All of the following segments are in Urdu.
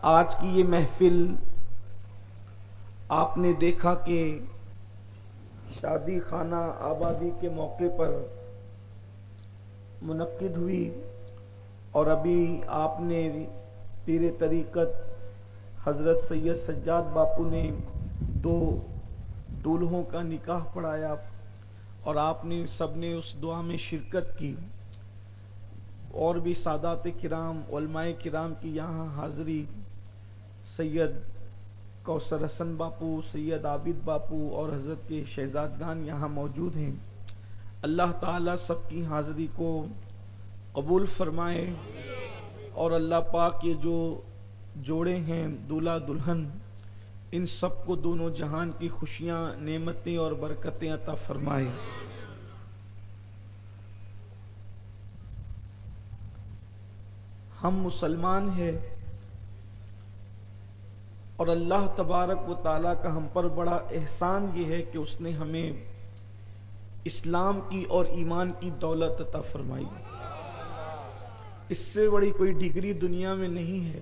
آج کی یہ محفل آپ نے دیکھا کہ شادی خانہ آبادی کے موقع پر منعقد ہوئی، اور ابھی آپ نے پیر طریقت حضرت سید سجاد باپو نے 2 دولہوں کا نکاح پڑھایا، اور آپ نے سب نے اس دعا میں شرکت کی، اور بھی سادات کرام علماء کرام کی یہاں حاضری، سید کوثر حسن باپو، سید عابد باپو اور حضرت کے شہزادگان یہاں موجود ہیں۔ اللہ تعالیٰ سب کی حاضری کو قبول فرمائے، اور اللہ پاک یہ جو جوڑے ہیں دولہا دلہن، ان سب کو دونوں جہان کی خوشیاں، نعمتیں اور برکتیں عطا فرمائے۔ ہم مسلمان ہیں، اور اللہ تبارک و تعالیٰ کا ہم پر بڑا احسان یہ ہے کہ اس نے ہمیں اسلام کی اور ایمان کی دولت عطا فرمائی۔ اس سے بڑی کوئی ڈگری دنیا میں نہیں ہے،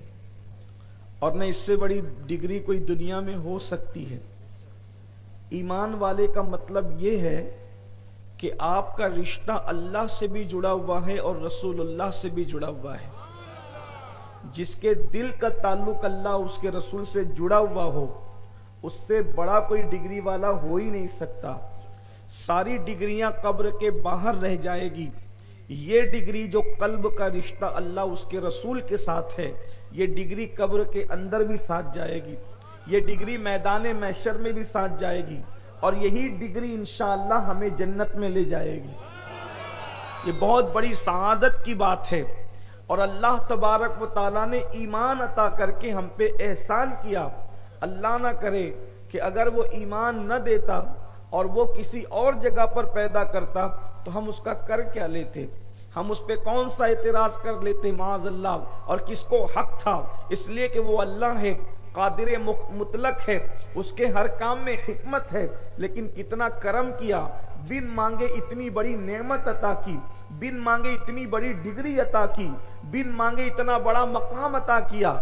اور نہ اس سے بڑی ڈگری کوئی دنیا میں ہو سکتی ہے۔ ایمان والے کا مطلب یہ ہے کہ آپ کا رشتہ اللہ سے بھی جڑا ہوا ہے اور رسول اللہ سے بھی جڑا ہوا ہے۔ جس کے دل کا تعلق اللہ اس کے رسول سے جڑا ہوا ہو، اس سے بڑا کوئی ڈگری والا ہو ہی نہیں سکتا۔ ساری ڈگریاں قبر کے باہر رہ جائے گی، یہ ڈگری جو قلب کا رشتہ اللہ اس کے رسول کے ساتھ ہے، یہ ڈگری قبر کے اندر بھی ساتھ جائے گی، یہ ڈگری میدان محشر میں بھی ساتھ جائے گی، اور یہی ڈگری انشاءاللہ ہمیں جنت میں لے جائے گی۔ یہ بہت بڑی سعادت کی بات ہے، اور اللہ تبارک و تعالیٰ نے ایمان عطا کر کے ہم پہ احسان کیا۔ اللہ نہ کرے کہ اگر وہ ایمان نہ دیتا اور وہ کسی اور جگہ پر پیدا کرتا تو ہم اس کا کر کیا لیتے؟ ہم اس پہ کون سا اعتراض کر لیتے معاذ اللہ؟ اور کس کو حق تھا؟ اس لیے کہ وہ اللہ ہے، قادر مطلق ہے، اس کے ہر کام میں حکمت ہے، لیکن کتنا کرم کیا، بن مانگے اتنی بڑی نعمت عطا کی، بن مانگے اتنی بڑی ڈگری عطا کی، بن مانگے اتنا بڑا مقام عطا کیا۔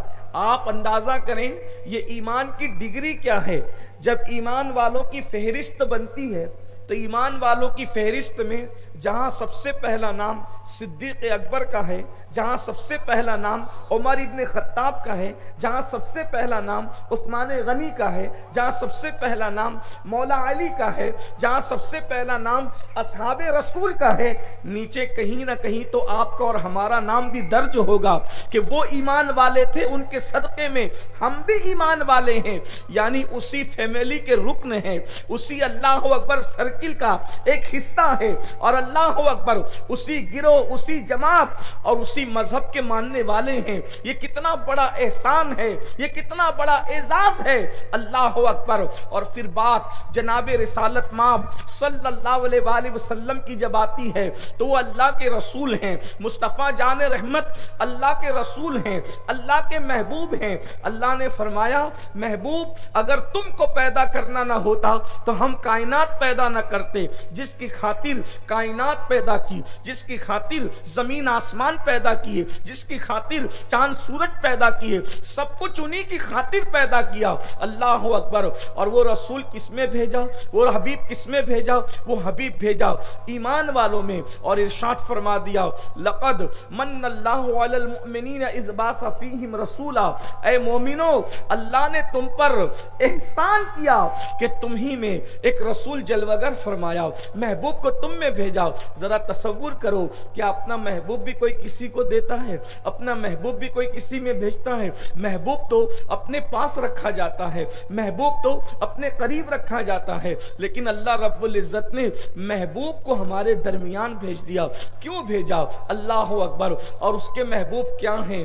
آپ اندازہ کریں یہ ایمان کی ڈگری کیا ہے۔ جب ایمان والوں کی فہرست بنتی ہے تو ایمان والوں کی فہرست میں جہاں سب سے پہلا نام صدیق اکبر کا ہے، جہاں سب سے پہلا نام عمر ابن خطاب کا ہے، جہاں سب سے پہلا نام عثمان غنی کا ہے، جہاں سب سے پہلا نام مولا علی کا ہے، جہاں سب سے پہلا نام اصحاب رسول کا ہے، نیچے کہیں نہ کہیں تو آپ کا اور ہمارا نام بھی درج ہوگا کہ وہ ایمان والے تھے، ان کے صدقے میں ہم بھی ایمان والے ہیں، یعنی اسی فیملی کے رکن ہیں، اسی اللہ اکبر سرکل کا ایک حصہ ہے، اور اللہ اکبر اسی گروہ، اسی جماعت اور اسی مذہب کے ماننے والے ہیں۔ یہ کتنا بڑا احسان ہے، یہ کتنا بڑا اعزاز ہے، اللہ اکبر۔ اور پھر بات جناب رسالت مآب صلی اللہ علیہ وآلہ وسلم کی جب آتی ہے تو وہ اللہ کے رسول ہیں، مصطفیٰ جان رحمت اللہ کے رسول ہیں، اللہ کے محبوب ہیں۔ اللہ نے فرمایا محبوب اگر تم کو پیدا کرنا نہ ہوتا تو ہم کائنات پیدا نہ کرتے۔ جس کی خاطر کائنات پیدا کی، جس کی خاطر زمین آسمان پیدا کیے، جس کی خاطر چاند سورج پیدا کیے، سب کچھ انہی کی خاطر پیدا کیا، اللہ اکبر۔ اور وہ رسول کس میں بھیجا؟ وہ حبیب کس میں بھیجا؟ وہ حبیب بھیجا ایمان والوں میں، اور ارشاد فرما دیا لقد من اللہ علی المؤمنین اذ بعث فیہم رسولا، اے مومنو اللہ نے تم پر احسان کیا کہ تم ہی میں ایک رسول جلوگر فرمایا، محبوب کو تم میں بھیجا۔ ذرا تصور کرو کہ اپنا محبوب بھی کوئی کسی کو دیتا ہے، اپنا محبوب بھی کوئی کسی میں بھیجتا ہے؟ محبوب تو اپنے پاس رکھا جاتا ہے، محبوب تو اپنے قریب رکھا جاتا ہے، لیکن اللہ رب العزت نے محبوب کو ہمارے درمیان بھیج دیا۔ کیوں بھیجا؟ اللہ اکبر۔ اور اس کے محبوب کیا ہیں؟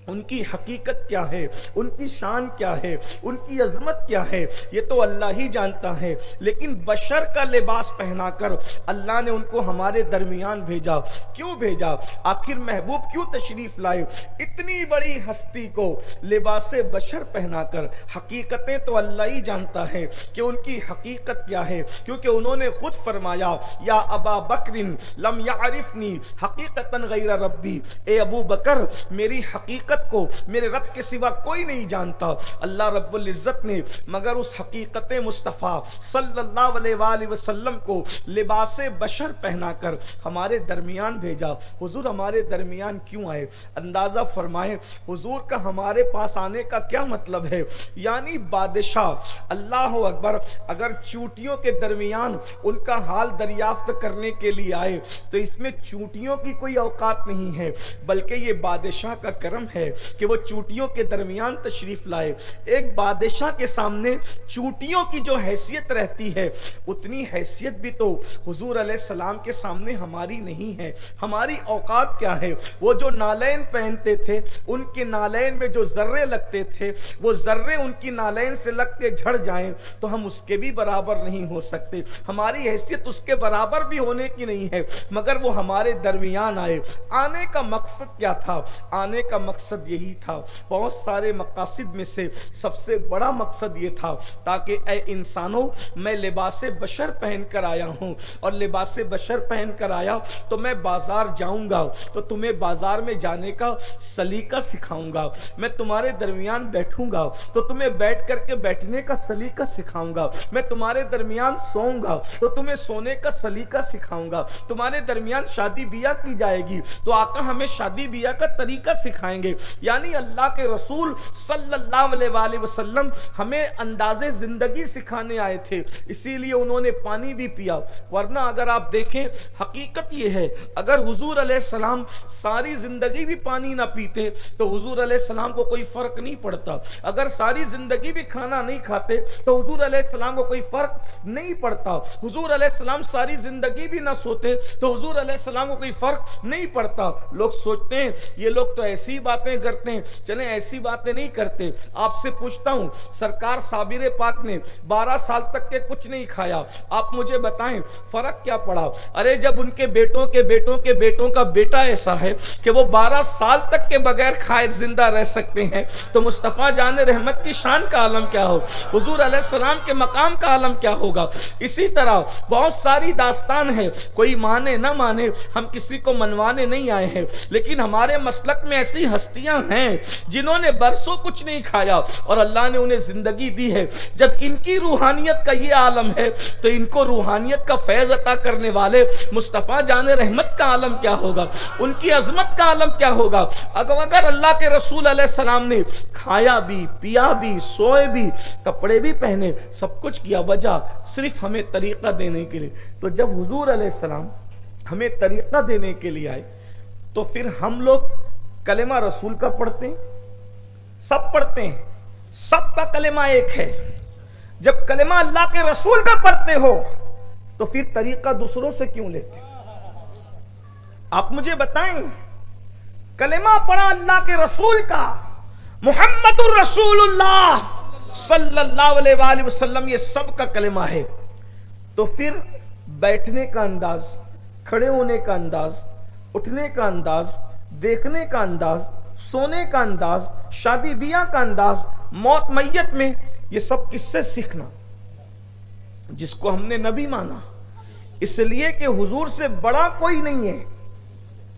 ان کی حقیقت کیا ہے، ان کی شان کیا ہے، ان کی عظمت کیا ہے، یہ تو اللہ ہی جانتا ہے، لیکن بشر کا لباس پہنا کر اللہ نے ان کو ہمارے درمیان بھیجا۔ کیوں بھیجا؟ آخر محبوب کیوں تشریف لائے اتنی بڑی ہستی کو لباس بشر پہنا کر؟ حقیقتیں تو اللہ ہی جانتا ہے کہ ان کی حقیقت کیا ہے، کیونکہ انہوں نے خود فرمایا یا ابا بکر لم یعرفنی حقیقتا غیر ربی، اے ابو بکر میری حقیقت حقیقت کو میرے رب کے سوا کوئی نہیں جانتا. اللہ رب العزت نے مگر اس حقیقت مصطفیٰ صلی اللہ علیہ وآلہ وسلم کو لباس بشر پہنا کر ہمارے درمیان بھیجا. حضور ہمارے درمیان کیوں آئے؟ اندازہ فرمائیں حضور کا ہمارے پاس آنے کا کیا مطلب ہے. یعنی بادشاہ اللہ اکبر اگر چونٹیوں کے درمیان ان کا حال دریافت کرنے کے لیے آئے تو اس میں چونٹیوں کی کوئی اوقات نہیں ہے، بلکہ یہ بادشاہ کا کرم ہے کہ وہ چونٹیوں کے درمیان تشریف لائے. ایک بادشاہ کے سامنے چونٹیوں کی جو حیثیت رہتی ہے اتنی حیثیت بھی تو حضور علیہ السلام کے سامنے ہماری نہیں ہے. ہماری اوقات کیا ہے؟ وہ جو نالین پہنتے تھے ان کے نالین میں جو ذرے لگتے تھے وہ ذرے ان کی نالین سے لگ کے جھڑ جائیں تو ہم اس کے بھی برابر نہیں ہو سکتے. ہماری حیثیت اس کے برابر بھی ہونے کی نہیں ہے، مگر وہ ہمارے درمیان آئے. آنے کا مقصد کیا تھا؟ آنے کا مقصد یہی تھا، بہت سارے مقاصد میں سے سب سے بڑا مقصد یہ تھا تاکہ اے انسانوں میں لباس بشر پہن کر آیا ہوں، اور لباس بشر پہن کر آیا تو میں بازار جاؤں گا تو تمہیں بازار میں جانے کا سلیقہ سکھاؤں گا. میں تمہارے درمیان بیٹھوں گا تو تمہیں بیٹھ کر کے بیٹھنے کا سلیقہ سکھاؤں گا. میں تمہارے درمیان سوؤں گا تو تمہیں سونے کا سلیقہ سکھاؤں گا. تمہارے درمیان شادی بیاہ کی جائے گی تو آقا ہمیں شادی بیاہ کا طریقہ سکھائیں گے. یعنی اللہ کے رسول صلی اللہ علیہ وآلہ وسلم ہمیں انداز زندگی سکھانے آئے تھے، اسی لیے انہوں نے پانی بھی پیا. ورنہ اگر آپ دیکھیں حقیقت یہ ہے اگر حضور علیہ السلام ساری زندگی بھی پانی نہ پیتے تو حضور علیہ السلام کو کوئی فرق نہیں پڑتا. اگر ساری زندگی بھی کھانا نہیں کھاتے تو حضور علیہ السلام کو کوئی فرق نہیں پڑتا. حضور علیہ السلام ساری زندگی بھی نہ سوتے تو حضور علیہ السلام کو کوئی فرق نہیں پڑتا. لوگ سوچتے ہیں یہ لوگ تو ایسی باتیں کرتے ہیں، چلیں ایسی باتیں نہیں کرتے. آپ سے پوچھتا ہوں سرکار صابر پاک نے 12 سال تک کے کچھ نہیں کھایا، آپ مجھے بتائیں فرق کیا پڑا؟ ارے جب ان کے بیٹوں کے بیٹوں کے بیٹوں کا بیٹا ایسا ہے کہ وہ 12 سال تک کے بغیر کھائے زندہ رہ سکتے ہیں تو مصطفیٰ جان رحمت کی شان کا عالم کیا ہو، حضور علیہ السلام کے مقام کا عالم کیا ہوگا. اسی طرح بہت ساری داستان ہے، کوئی مانے نہ مانے ہم کسی کو منوانے نہیں آئے ہیں، لیکن ہمارے مسلک میں ایسی ہستیاں ہیں جنہوں نے برسوں کچھ نہیں کھایا اور اللہ نے انہیں زندگی دی ہے. جب ان کی روحانیت کا یہ عالم ہے تو ان کو روحانیت کا فیض عطا کرنے والے مصطفیٰ جان رحمت کا عالم کیا ہوگا، ان کی عظمت کا عالم کیا ہوگا. اگر اللہ کے رسول علیہ السلام نے کھایا بھی، پیا بھی، سوئے بھی، کپڑے بھی پہنے، سب کچھ کیا، وجہ صرف ہمیں طریقہ دینے کے لیے. تو جب حضور علیہ السلام ہمیں طریقہ دینے کے لیے آئے تو پھر ہم لوگ کلمہ رسول کا پڑھتے ہیں، سب پڑھتے ہیں، سب کا کلمہ ایک ہے. جب کلمہ اللہ کے رسول کا پڑھتے ہو تو پھر طریقہ دوسروں سے کیوں لیتے؟ آپ مجھے بتائیں، کلمہ پڑھا اللہ کے رسول کا، محمد الرسول اللہ صلی اللہ علیہ وآلہ وسلم، یہ سب کا کلمہ ہے، تو پھر بیٹھنے کا انداز، کھڑے ہونے کا انداز، اٹھنے کا انداز، دیکھنے کا انداز، سونے کا انداز، شادی بیاہ کا انداز، موت میت میں، یہ سب کس سے سیکھنا؟ جس کو ہم نے نبی مانا. اس لیے کہ حضور سے بڑا کوئی نہیں ہے،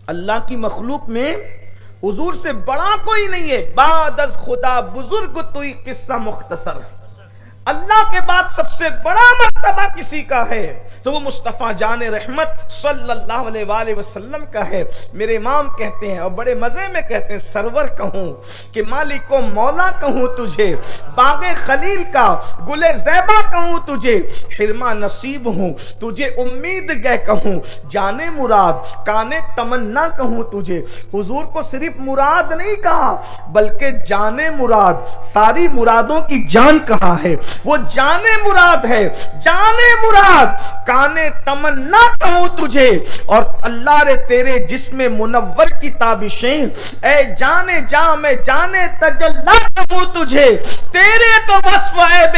اللہ کی مخلوق میں حضور سے بڑا کوئی نہیں ہے. بعد از خدا بزرگ توئی قصہ مختصر، اللہ کے بعد سب سے بڑا مرتبہ کسی کا ہے تو وہ مصطفیٰ جان رحمت صلی اللہ علیہ وآلہ وسلم کا ہے. میرے امام کہتے ہیں اور بڑے مزے میں کہتے ہیں، سرور کہوں کہ مالک و مولا کہوں تجھے، باغ خلیل کا گل زیبا کہوں تجھے، حرما نصیب ہوں تجھے امید گہ کہوں، جانے مراد کانے تمنا کہوں تجھے. حضور کو صرف مراد نہیں کہا بلکہ جانے مراد، ساری مرادوں کی جان کہاں ہے، وہ جانے مراد ہے. جانے مراد کانے تمنا کہوں تجھے، اور اللہ رے تیرے جسم منور کی تابشیں، اے جانے جا میں جانے تجلا کہوں تجھے. تیرے تو وصف عیب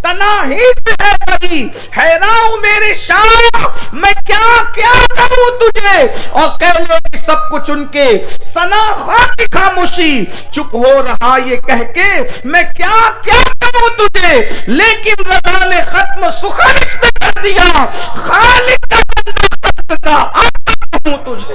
تناہی سے ہے بری، حیران ہوں میرے شاہ میں کیا کیا کہوں تجھے. اور کہہ لو کہ سب کچھ ان کے ثنا خاک خاموشی، چپ ہو رہا یہ کہہ کے میں کیا کیا کہوں تجھے. لیکن رضا نے ختم سخن اس میں کر دیا، خالق کا بندہ خلق کا آقا کہوں تجھے.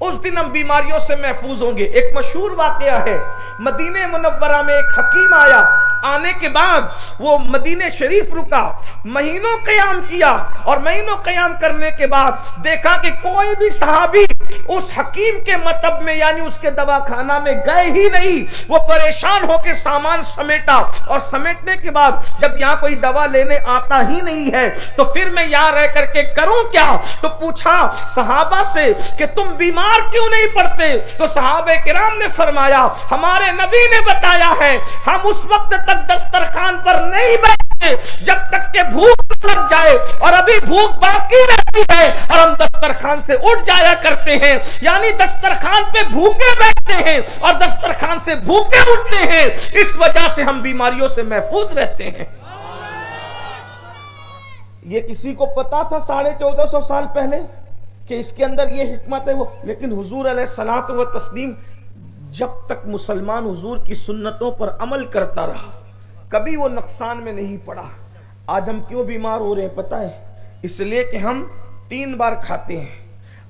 اس دن ہم بیماریوں سے محفوظ ہوں گے۔ ایک مشہور واقعہ ہے، مدینہ منورہ میں ایک حکیم آیا، آنے کے بعد وہ مدینہ شریف رکا، مہینوں قیام کیا، اور مہینوں قیام کرنے کے بعد دیکھا کہ کوئی بھی صحابی اس حکیم کے مطب میں یعنی اس کے دواخانہ میں گئے ہی نہیں۔ وہ پریشان ہو کے سامان سمیٹا، اور سمیٹنے کے بعد جب یہاں کوئی دوا لینے آتا ہی نہیں ہے تو پھر میں یہاں رہ کر کے کروں کیا؟ تو پوچھا صحابہ سے کہ تم بیمار کیوں نہیں پڑتے؟ تو صحابہ کرام نے فرمایا ہمارے نبی نے بتایا ہے ہم اس وقت تک دسترخوان پر نہیں بیٹھتے جب تک کہ بھوک لگ جائے، اور ابھی بھوک باقی رہتی ہے اور ہم دسترخوان سے اٹھ جایا کرتے ہیں، یعنی دسترخوان پہ بھوکے بیٹھتے ہیں اور دسترخوان سے بھوکے اٹھتے ہیں، اس وجہ سے ہم بیماریوں سے محفوظ رہتے ہیں۔ یہ کسی کو پتا تھا 1450 سال پہلے کہ اس کے اندر یہ حکمت ہے وہ، لیکن حضور علیہ الصلوۃ والتسلیم جب تک مسلمان حضور کی سنتوں پر عمل کرتا رہا کبھی وہ نقصان میں نہیں پڑا۔ آج ہم کیوں بیمار ہو رہے ہیں پتہ ہے؟ اس لیے کہ ہم 3 بار کھاتے ہیں،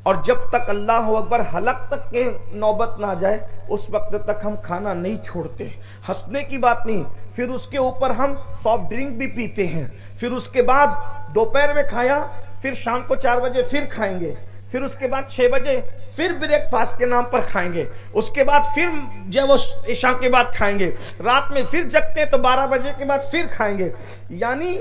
اور جب تک اللہ اکبر حلق تک کے نوبت نہ جائے اس وقت تک ہم کھانا نہیں چھوڑتے۔ ہنسنے کی بات نہیں، پھر اس کے اوپر ہم سافٹ ڈرنک بھی پیتے ہیں، پھر اس کے بعد دوپہر میں کھایا، پھر شام کو 4 بجے پھر کھائیں گے، پھر اس کے بعد 6 بجے پھر بریک فاسٹ کے نام پر کھائیں گے، اس کے بعد پھر جب وہ عشاء کے بعد کھائیں گے، رات میں پھر جگتے ہیں تو 12 بجے کے بعد پھر کھائیں گے۔ یعنی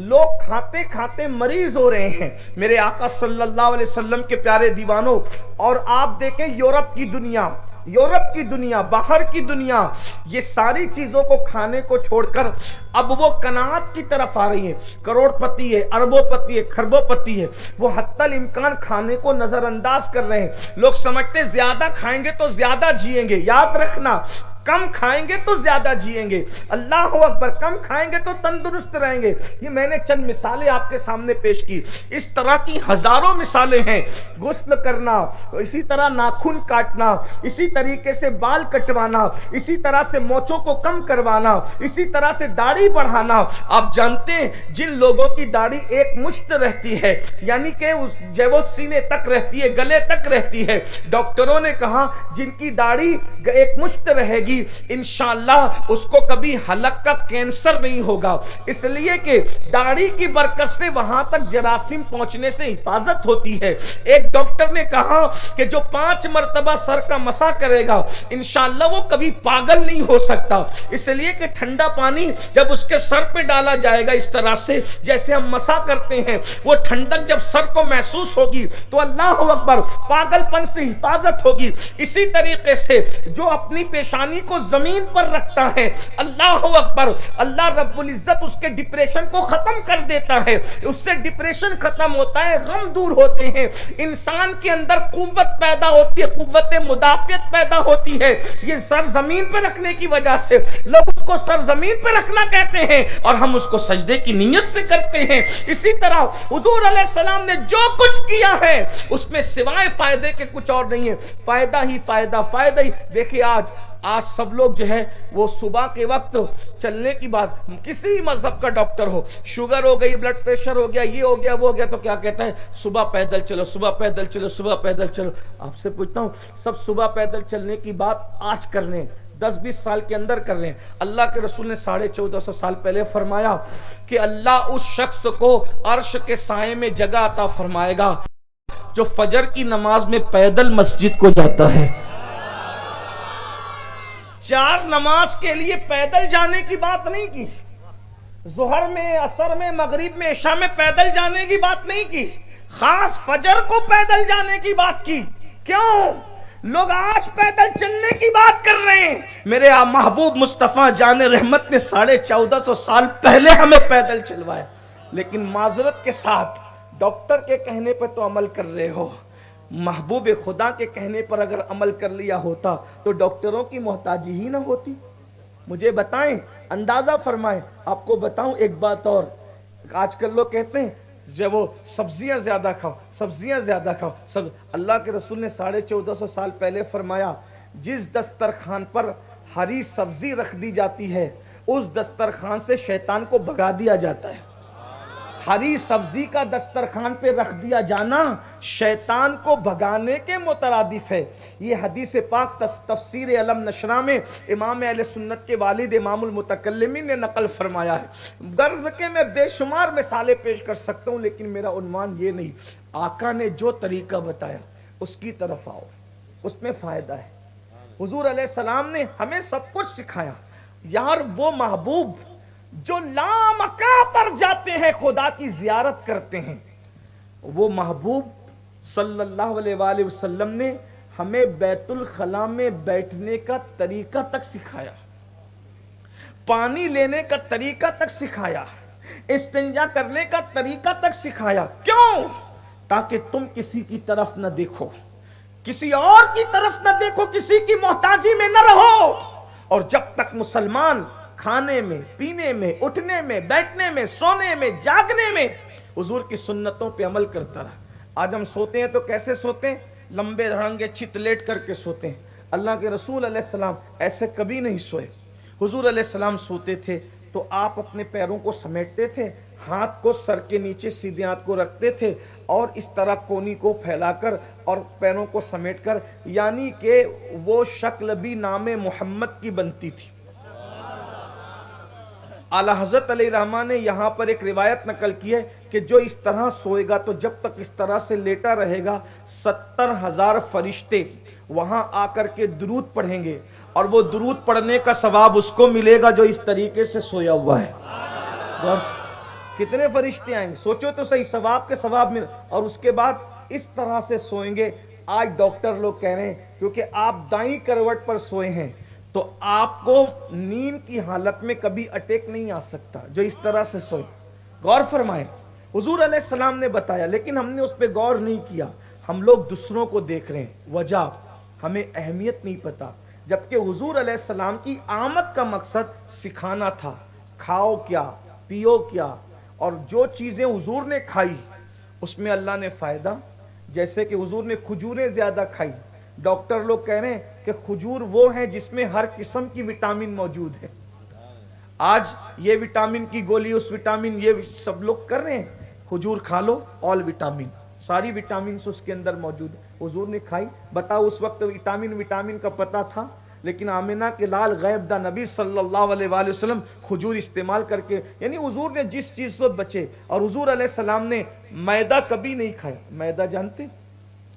لوگ کھاتے کھاتے مریض ہو رہے ہیں۔ میرے آقا صلی اللہ علیہ وسلم کے پیارے دیوانوں، اور آپ دیکھیں یورپ کی دنیا، باہر کی دنیا، یہ ساری چیزوں کو کھانے کو چھوڑ کر اب وہ قناعت کی طرف آ رہی ہے۔ کروڑ پتی ہے، اربوں پتی ہے، خربوں پتی ہے، وہ حتی الامکان کھانے کو نظر انداز کر رہے ہیں۔ لوگ سمجھتے زیادہ کھائیں گے تو زیادہ جئیں گے، یاد رکھنا کم کھائیں گے تو زیادہ جئیں گے۔ اللہ اکبر، کم کھائیں گے تو تندرست رہیں گے۔ یہ میں نے چند مثالیں آپ کے سامنے پیش کی، اس طرح کی ہزاروں مثالیں ہیں۔ غسل کرنا، اسی طرح ناخن کاٹنا، اسی طریقے سے بال کٹوانا، اسی طرح سے مونچھوں کو کم کروانا، اسی طرح سے داڑھی بڑھانا۔ آپ جانتے ہیں جن لوگوں کی داڑھی ایک مشت رہتی ہے، یعنی کہ وہ سینے تک رہتی ہے، گلے تک رہتی ہے، ڈاکٹروں نے کہا جن کی داڑھی ایک مشت رہے گی انشاءاللہ اس کو کبھی حلق کا کینسر نہیں ہوگا، اس لیے کہ داڑھی کی برکت سے وہاں تک جراثیم پہنچنے سے حفاظت ہوتی ہے۔ ایک ڈاکٹر نے کہا کہ جو 5 مرتبہ سر کا مسح کرے گا انشاءاللہ وہ کبھی پاگل نہیں ہو سکتا، اس لیے کہ ٹھنڈا پانی جب اس کے سر پہ ڈالا جائے گا اس طرح سے جیسے ہم مسح کرتے ہیں، وہ ٹھنڈک جب سر کو محسوس ہوگی تو اللہ اکبر پاگل پن سے حفاظت ہوگی۔ اسی طریقے سے جو اپنی پیشانی کو زمین پر رکھتا ہے اللہ اکبر، اللہ رب العزت اس کے ڈپریشن کو ختم کر دیتا ہے، اس سے ڈپریشن ختم ہوتا ہے، غم دور ہوتے ہیں، انسان کے اندر قوت پیدا ہوتی ہے، قوت مدافعت پیدا ہوتی ہے۔ یہ سر زمین پہ رکھنے کی وجہ سے لوگ اس کو سر زمین پہ رکھنا کہتے ہیں اور ہم اس کو سجدے کی نیت سے کرتے ہیں۔ اسی طرح حضور علیہ السلام نے جو کچھ کیا ہے اس میں سوائے فائدے کے کچھ اور نہیں ہے، فائدہ ہی فائدہ، فائدہ ہی۔ دیکھیں آج سب لوگ جو ہے وہ صبح کے وقت چلنے کی بات، کسی مذہب کا ڈاکٹر ہو، شوگر ہو گئی، بلڈ پریشر ہو گیا، یہ ہو گیا، وہ ہو گیا، تو کیا کہتا ہے؟ صبح پیدل چلو، صبح پیدل چلو، صبح پیدل چلو۔ آپ سے پوچھتا ہوں سب صبح پیدل چلنے کی بات آج کر رہے ہیں، 10-20 سال کے اندر کر رہے ہیں؟ اللہ کے رسول نے 1450 سال پہلے فرمایا کہ اللہ اس شخص کو عرش کے سائے میں جگہ عطا فرمائے گا جو فجر کی نماز میں پیدل مسجد کو جاتا ہے۔ 4 نماز کے لیے پیدل جانے کی بات نہیں کی، ظہر میں، عصر میں، مغرب میں، عشاء میں پیدل جانے کی بات نہیں کی، خاص فجر کو پیدل جانے کی بات کی۔ کیوں؟ لوگ آج پیدل چلنے کی بات کر رہے ہیں، میرے محبوب مصطفیٰ جان رحمت نے 1450 سال پہلے ہمیں پیدل چلوایا، لیکن معذرت کے ساتھ ڈاکٹر کے کہنے پر تو عمل کر رہے ہو، محبوب خدا کے کہنے پر اگر عمل کر لیا ہوتا تو ڈاکٹروں کی محتاجی ہی نہ ہوتی۔ مجھے بتائیں، اندازہ فرمائیں۔ آپ کو بتاؤں ایک بات اور، آج کل لوگ کہتے ہیں جب وہ سبزیاں زیادہ کھاؤ، سبزیاں زیادہ کھاؤ۔ اللہ کے رسول نے 1450 سال پہلے فرمایا جس دسترخوان پر ہری سبزی رکھ دی جاتی ہے اس دسترخوان سے شیطان کو بھگا دیا جاتا ہے۔ ہری سبزی کا دسترخوان پہ رکھ دیا جانا شیطان کو بھگانے کے مترادف ہے. یہ حدیث پاک تفسیر علم نشرہ میں امام اہل سنت کے والد امام المتکلمین نے نقل فرمایا ہے. غرض کہ میں بے شمار مثالیں پیش کر سکتا ہوں لیکن میرا عنوان یہ نہیں. آقا نے جو طریقہ بتایا اس کی طرف آؤ, اس میں فائدہ ہے. حضور علیہ السلام نے ہمیں سب کچھ سکھایا. یار وہ محبوب جو لامکاں پر جاتے ہیں خدا کی زیارت کرتے ہیں, وہ محبوب صلی اللہ علیہ وآلہ وسلم نے ہمیں بیت الخلاء میں بیٹھنے کا طریقہ تک سکھایا, پانی لینے کا طریقہ تک سکھایا, استنجا کرنے کا طریقہ تک سکھایا. کیوں؟ تاکہ تم کسی کی طرف نہ دیکھو, کسی اور کی طرف نہ دیکھو, کسی کی محتاجی میں نہ رہو. اور جب تک مسلمان کھانے میں, پینے میں, اٹھنے میں, بیٹھنے میں, سونے میں, جاگنے میں حضور کی سنتوں پہ عمل کرتا رہا. آج ہم سوتے ہیں تو کیسے سوتے ہیں؟ لمبے دھڑنگے چت لیٹ کر کے سوتے ہیں. اللہ کے رسول علیہ السلام ایسے کبھی نہیں سوئے. حضور علیہ السلام سوتے تھے تو آپ اپنے پیروں کو سمیٹتے تھے, ہاتھ کو سر کے نیچے سیدھے ہاتھ کو رکھتے تھے اور اس طرح کونی کو پھیلا کر اور پیروں کو سمیٹ کر, یعنی کہ وہ شکل بھی نام محمد کی بنتی تھی. اعلیٰ حضرت علیہ رحمٰن نے یہاں پر ایک روایت نقل کی ہے کہ جو اس طرح سوئے گا تو جب تک اس طرح سے لیٹا رہے گا 70,000 فرشتے وہاں آ کر کے درود پڑھیں گے اور وہ درود پڑھنے کا ثواب اس کو ملے گا جو اس طریقے سے سویا ہوا ہے. کتنے فرشتے آئیں گے سوچو تو صحیح, ثواب کے ثواب مل. اور اس کے بعد اس طرح سے سوئیں گے. آج ڈاکٹر لوگ کہہ رہے ہیں کیونکہ آپ دائیں کروٹ پر سوئے ہیں تو آپ کو نیند کی حالت میں کبھی اٹیک نہیں آ سکتا جو اس طرح سے سوئے. غور فرمائیں, حضور علیہ السلام نے بتایا لیکن ہم نے اس پہ غور نہیں کیا. ہم لوگ دوسروں کو دیکھ رہے ہیں, وجہ ہمیں اہمیت نہیں پتا, جبکہ حضور علیہ السلام کی آمد کا مقصد سکھانا تھا. کھاؤ کیا, پیو کیا, اور جو چیزیں حضور نے کھائی اس میں اللہ نے فائدہ, جیسے کہ حضور نے کھجوریں زیادہ کھائی. ڈاکٹر لوگ کہہ رہے ہیں کہ کھجور وہ ہیں جس میں ہر قسم کی وٹامن موجود ہے. آج یہ وٹامن کی گولی, اس وٹامن, یہ سب لوگ کر رہے ہیں. کھجور کھا لو, آل وٹامن, ساری وٹامنز اس کے اندر موجود ہے. حضور نے کھائی. بتاؤ اس وقت وٹامن کا پتہ تھا, لیکن آمنہ کے لال غیب دا نبی صلی اللہ علیہ وآلہ وسلم کھجور استعمال کر کے, یعنی حضور نے جس چیز سے بچے. اور حضور علیہ السلام نے میدہ کبھی نہیں کھایا. میدہ جانتے,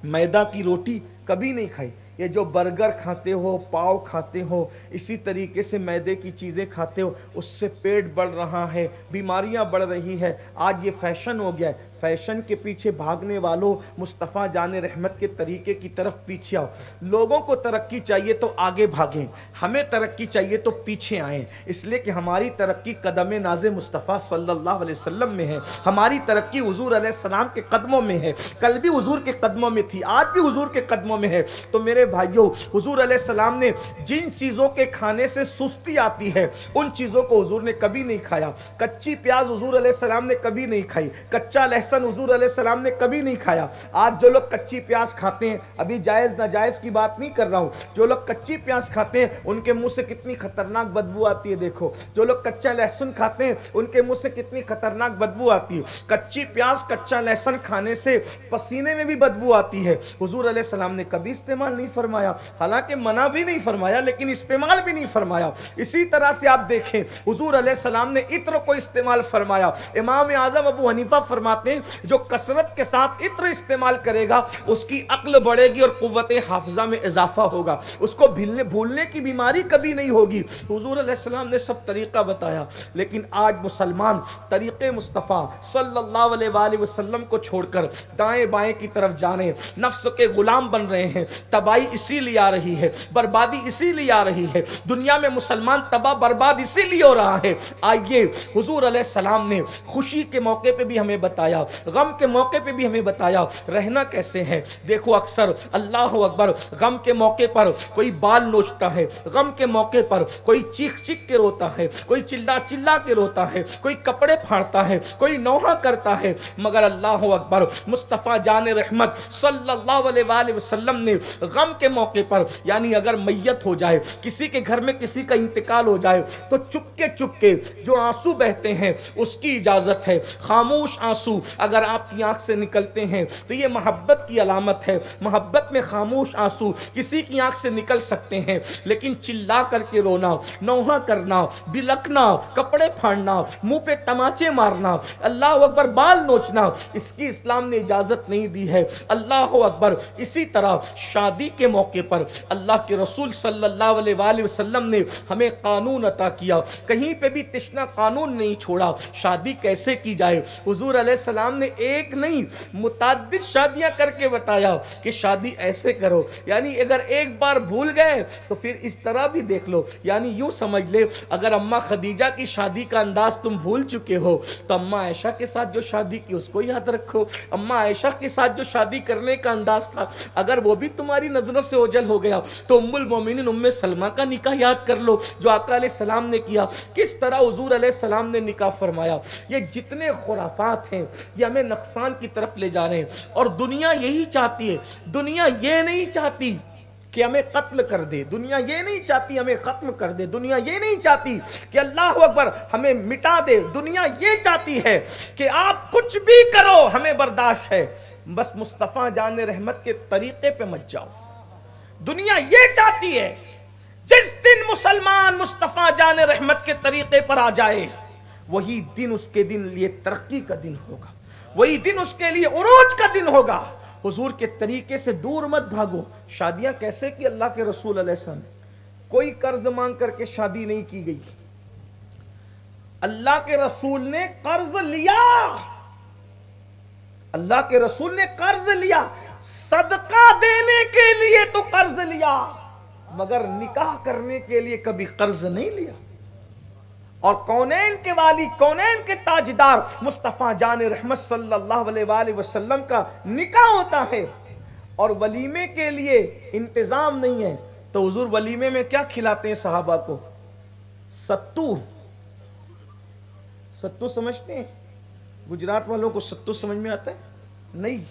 میدہ کی روٹی کبھی نہیں کھائی. یہ جو برگر کھاتے ہو, پاؤ کھاتے ہو, اسی طریقے سے میدے کی چیزیں کھاتے ہو, اس سے پیٹ بڑھ رہا ہے, بیماریاں بڑھ رہی ہے. آج یہ فیشن ہو گیا ہے. فیشن کے پیچھے بھاگنے والوں, مصطفیٰ جان رحمت کے طریقے کی طرف پیچھے آؤ. لوگوں کو ترقی چاہیے تو آگے بھاگیں, ہمیں ترقی چاہیے تو پیچھے آئیں, اس لیے کہ ہماری ترقی قدم ناز مصطفیٰ صلی اللہ علیہ وسلم میں ہے. ہماری ترقی حضور علیہ السلام کے قدموں میں ہے. کل بھی حضور کے قدموں میں تھی, آج بھی حضور کے قدموں میں ہے. تو میرے بھائیوں, حضور علیہ السلام نے جن چیزوں کے کھانے سے سستی آتی ہے ان چیزوں کو حضور نے کبھی نہیں کھایا. کچی پیاز حضور علیہ السلام نے کبھی نہیں کھائی. کچا لہسن حضور علیہ السلام نے کبھی نہیں کھایا. آج جو لوگ کچی پیاز کھاتے ہیں, ابھی جائز ناجائز کی بات نہیں کر رہا ہوں, جو لوگ کچی پیاز کھاتے ہیں ان کے منہ سے کتنی خطرناک بدبو آتی ہے. دیکھو, جو لوگ کچا لہسن کھاتے ہیں ان کے منہ سے کتنی خطرناک بدبو آتی ہے. کچی پیاز, کچا لہسن کھانے سے پسینے میں بھی بدبو آتی ہے. حضور علیہ السلام نے کبھی استعمال نہیں فرمایا, حالانکہ منع بھی نہیں فرمایا لیکن استعمال بھی نہیں فرمایا. اسی طرح سے آپ دیکھیں حضور علیہ السلام نے عطر کو استعمال فرمایا. امام اعظم ابو حنیفہ فرماتے ہیں جو کثرت کے ساتھ عطر استعمال کرے گا اس کی عقل بڑھے گی اور قوت حافظہ میں اضافہ ہوگا, اس کو بھولنے کی بیماری کبھی نہیں ہوگی. حضور علیہ السلام نے سب طریقہ بتایا, لیکن آج مسلمان طریقے مصطفیٰ صلی اللہ علیہ وآلہ وسلم کو چھوڑ کر دائیں بائیں کی طرف جا رہے ہیں, نفس کے غلام بن رہے ہیں. تباہی اسی لیے آ رہی ہے, بربادی اسی لیے آ رہی ہے, دنیا میں مسلمان تباہ برباد اسی لیے ہو رہا ہے. آئیے, حضور علیہ السلام نے خوشی کے موقع پہ بھی ہمیں بتایا غم کے موقع پہ بھی ہمیں بتایا رہنا کیسے ہے. دیکھو اکثر اللہ اکبر غم کے موقع پر کوئی بال نوچتا ہے, غم کے موقع پر کوئی چیخ چیخ کے روتا ہے, کوئی چلا چلا کے روتا ہے, کوئی کپڑے پھاڑتا ہے, کوئی نوحہ کرتا ہے. مگر اللہ اکبر مصطفیٰ جان رحمت صلی اللہ علیہ وآلہ وسلم نے غم کے موقع پر, یعنی اگر میت ہو جائے, کسی کے گھر میں کسی کا انتقال ہو جائے, تو چپ کے جو آنسو بہتے ہیں اس کی اجازت ہے. خاموش آنسو اگر آپ کی آنکھ سے نکلتے ہیں تو یہ محبت کی علامت ہے. محبت میں خاموش آنسو کسی کی آنکھ سے نکل سکتے ہیں, لیکن چلا کر کے رونا, نوحہ کرنا, بلکنا, کپڑے پھاڑنا, منہ پہ تماچے مارنا, اللہ اکبر بال نوچنا, اس کی اسلام نے اجازت نہیں دی ہے. اللہ اکبر. اسی طرح شادی کے موقع پر اللہ کے رسول صلی اللہ علیہ وآلہ وسلم نے ہمیں قانون عطا کیا. کہیں پہ بھی تشنا قانون نہیں چھوڑا. شادی کیسے کی جائے, حضور علیہ السلام نے ایک نہیں متعدد شادیاں کر کے بتایا کہ شادی ایسے کرو. یعنی اگر ایک بار بھول گئے تو پھر اس طرح بھی دیکھ لو. یعنی یوں سمجھ لے, اگر اماں خدیجہ کی شادی کا انداز تم بھول چکے ہو تو اماں عائشہ کے ساتھ جو شادی کی اس کو یاد رکھو. اماں عائشہ کے ساتھ جو شادی کرنے کا انداز تھا اگر وہ بھی تمہاری نظروں سے اوجھل ہو گیا تو ام المومنین ام سلمہ کا نکاح یاد کر لو جو آقا علیہ السلام نے کیا, کس طرح حضور علیہ السلام نے نکاح فرمایا. یہ جتنے خرافات ہیں یہ ہمیں نقصان کی طرف لے جا رہے ہیں, اور دنیا یہی چاہتی ہے. دنیا یہ نہیں چاہتی کہ ہمیں قتل کر دے, دنیا یہ نہیں چاہتی ہمیں ختم کر دے, دنیا یہ نہیں چاہتی کہ اللہ اکبر ہمیں مٹا دے. دنیا یہ چاہتی ہے کہ آپ کچھ بھی کرو ہمیں برداشت ہے, بس مصطفیٰ جان رحمت کے طریقے پہ مت جاؤ. دنیا یہ چاہتی ہے جس دن مسلمان مصطفیٰ جان رحمت کے طریقے پر آ جائے وہی دن اس کے دن لیے ترقی کا دن ہوگا, وہی دن اس کے لیے عروج کا دن ہوگا. حضور کے طریقے سے دور مت بھاگو. شادیاں کیسے کی اللہ کے رسول علیہ السلام, کوئی قرض مانگ کر کے شادی نہیں کی گئی. اللہ کے رسول نے قرض لیا, اللہ کے رسول نے قرض لیا, صدقہ دینے کے لیے تو قرض لیا, مگر نکاح کرنے کے لیے کبھی قرض نہیں لیا. اور کونین کے والی, کونین کے تاجدار مصطفیٰ جان رحمت صلی اللہ علیہ وآلہ وسلم کا نکاح ہوتا ہے اور ولیمے کے لیے انتظام نہیں ہے تو حضور ولیمے میں کیا کھلاتے ہیں صحابہ کو؟ ستو. ستو سمجھتے ہیں؟ گجرات والوں کو ستو سمجھ میں آتا ہے؟ نہیں.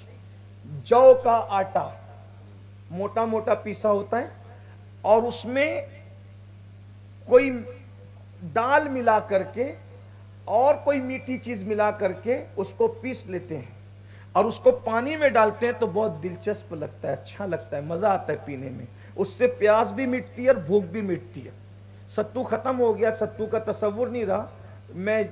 جو کا آٹا موٹا موٹا پیسا ہوتا ہے اور اس میں کوئی دال ملا کر کے اور کوئی میٹھی چیز ملا کر کے اس کو پیس لیتے ہیں اور اس کو پانی میں ڈالتے ہیں تو بہت دلچسپ لگتا ہے, اچھا لگتا ہے, مزہ آتا ہے پینے میں. اس سے پیاس بھی مٹتی ہے اور بھوک بھی مٹتی ہے. ستو ختم ہو گیا, ستو کا تصور نہیں رہا. میں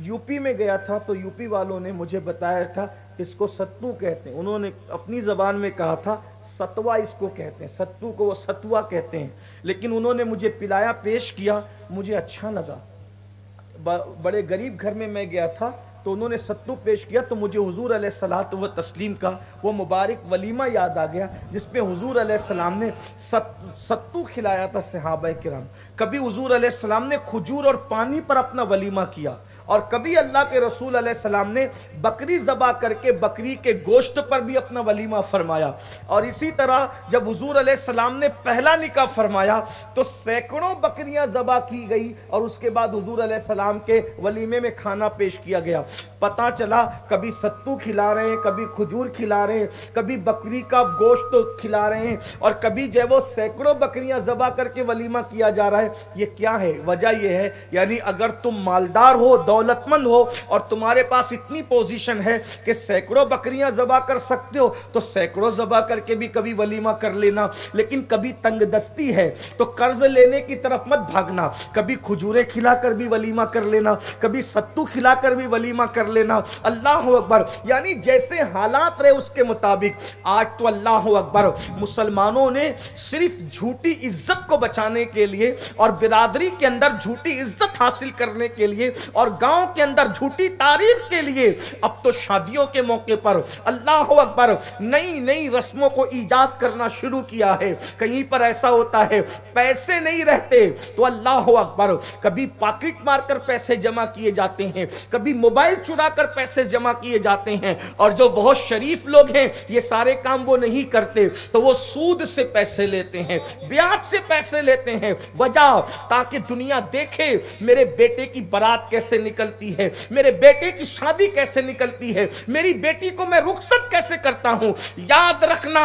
یو پی میں گیا تھا تو یو پی والوں نے مجھے بتایا تھا اس کو ستو کہتے ہیں. انہوں نے اپنی زبان میں کہا تھا ستوا اس کو کہتے ہیں, ستو کو وہ ستوا کہتے ہیں, لیکن انہوں نے مجھے پلایا, پیش کیا, مجھے اچھا لگا. بڑے غریب گھر میں گیا تھا تو انہوں نے ستو پیش کیا تو مجھے حضور علیہ الصلوۃ والتسلیم کا وہ مبارک ولیمہ یاد آ گیا جس پہ حضور علیہ السلام نے ستو کھلایا تھا صحابہ کرام. کبھی حضور علیہ السلام نے کھجور اور پانی پر اپنا ولیمہ کیا اور کبھی اللہ کے رسول علیہ السلام نے بکری ذبح کر کے بکری کے گوشت پر بھی اپنا ولیمہ فرمایا. اور اسی طرح جب حضور علیہ السلام نے پہلا نکاح فرمایا تو سینکڑوں بکریاں ذبح کی گئی اور اس کے بعد حضور علیہ السلام کے ولیمے میں کھانا پیش کیا گیا. پتہ چلا کبھی ستو کھلا رہے ہیں, کبھی کھجور کھلا رہے ہیں, کبھی بکری کا گوشت کھلا رہے ہیں اور کبھی جو ہے وہ سینکڑوں بکریاں ذبح کر کے ولیمہ کیا جا رہا ہے. یہ کیا ہے؟ وجہ یہ ہے یعنی اگر تم مالدار ہو, دولت مند ہو اور تمہارے پاس اتنی پوزیشن ہے کہ سینکڑوں بکریاں ذبح کر سکتے ہو تو سینکڑوں ذبح کر کے بھی کبھی ولیمہ کر لینا. لیکن کبھی تنگ دستی ہے تو قرض لینے کی طرف مت بھاگنا, کبھی کھجورے کھلا کر بھی ولیمہ کر لینا, کبھی ستو کھلا کر بھی ولیمہ کر لینا. اللہ اکبر. یعنی جیسے حالات رہے اس کے مطابق. آج تو اللہ اکبر مسلمانوں نے صرف جھوٹی عزت کو بچانے کے لیے اور برادری کے اندر جھوٹی عزت حاصل کرنے کے لیے اور گاؤں کے اندر جھوٹی تعریف کے لیے اب تو شادیوں کے موقع پر اللہ اکبر نئی نئی رسموں کو ایجاد کرنا شروع کیا ہے. کہیں پر ایسا ہوتا ہے پیسے نہیں رہتے تو اللہ اکبر کبھی پاکٹ مار کر پیسے جمع کیے جاتے ہیں, کبھی موبائل چرا کر پیسے جمع کیے جاتے ہیں, اور جو بہت شریف لوگ ہیں یہ سارے کام وہ نہیں کرتے تو وہ سود سے پیسے لیتے ہیں, بیاج سے پیسے لیتے ہیں. وجہ تاکہ دنیا دیکھے میرے بیٹے کی بارات کیسے نکلتی ہے, میرے بیٹے کی شادی کیسے نکلتی ہے, میری بیٹی کو میں رخصت کیسے کرتا ہوں. یاد رکھنا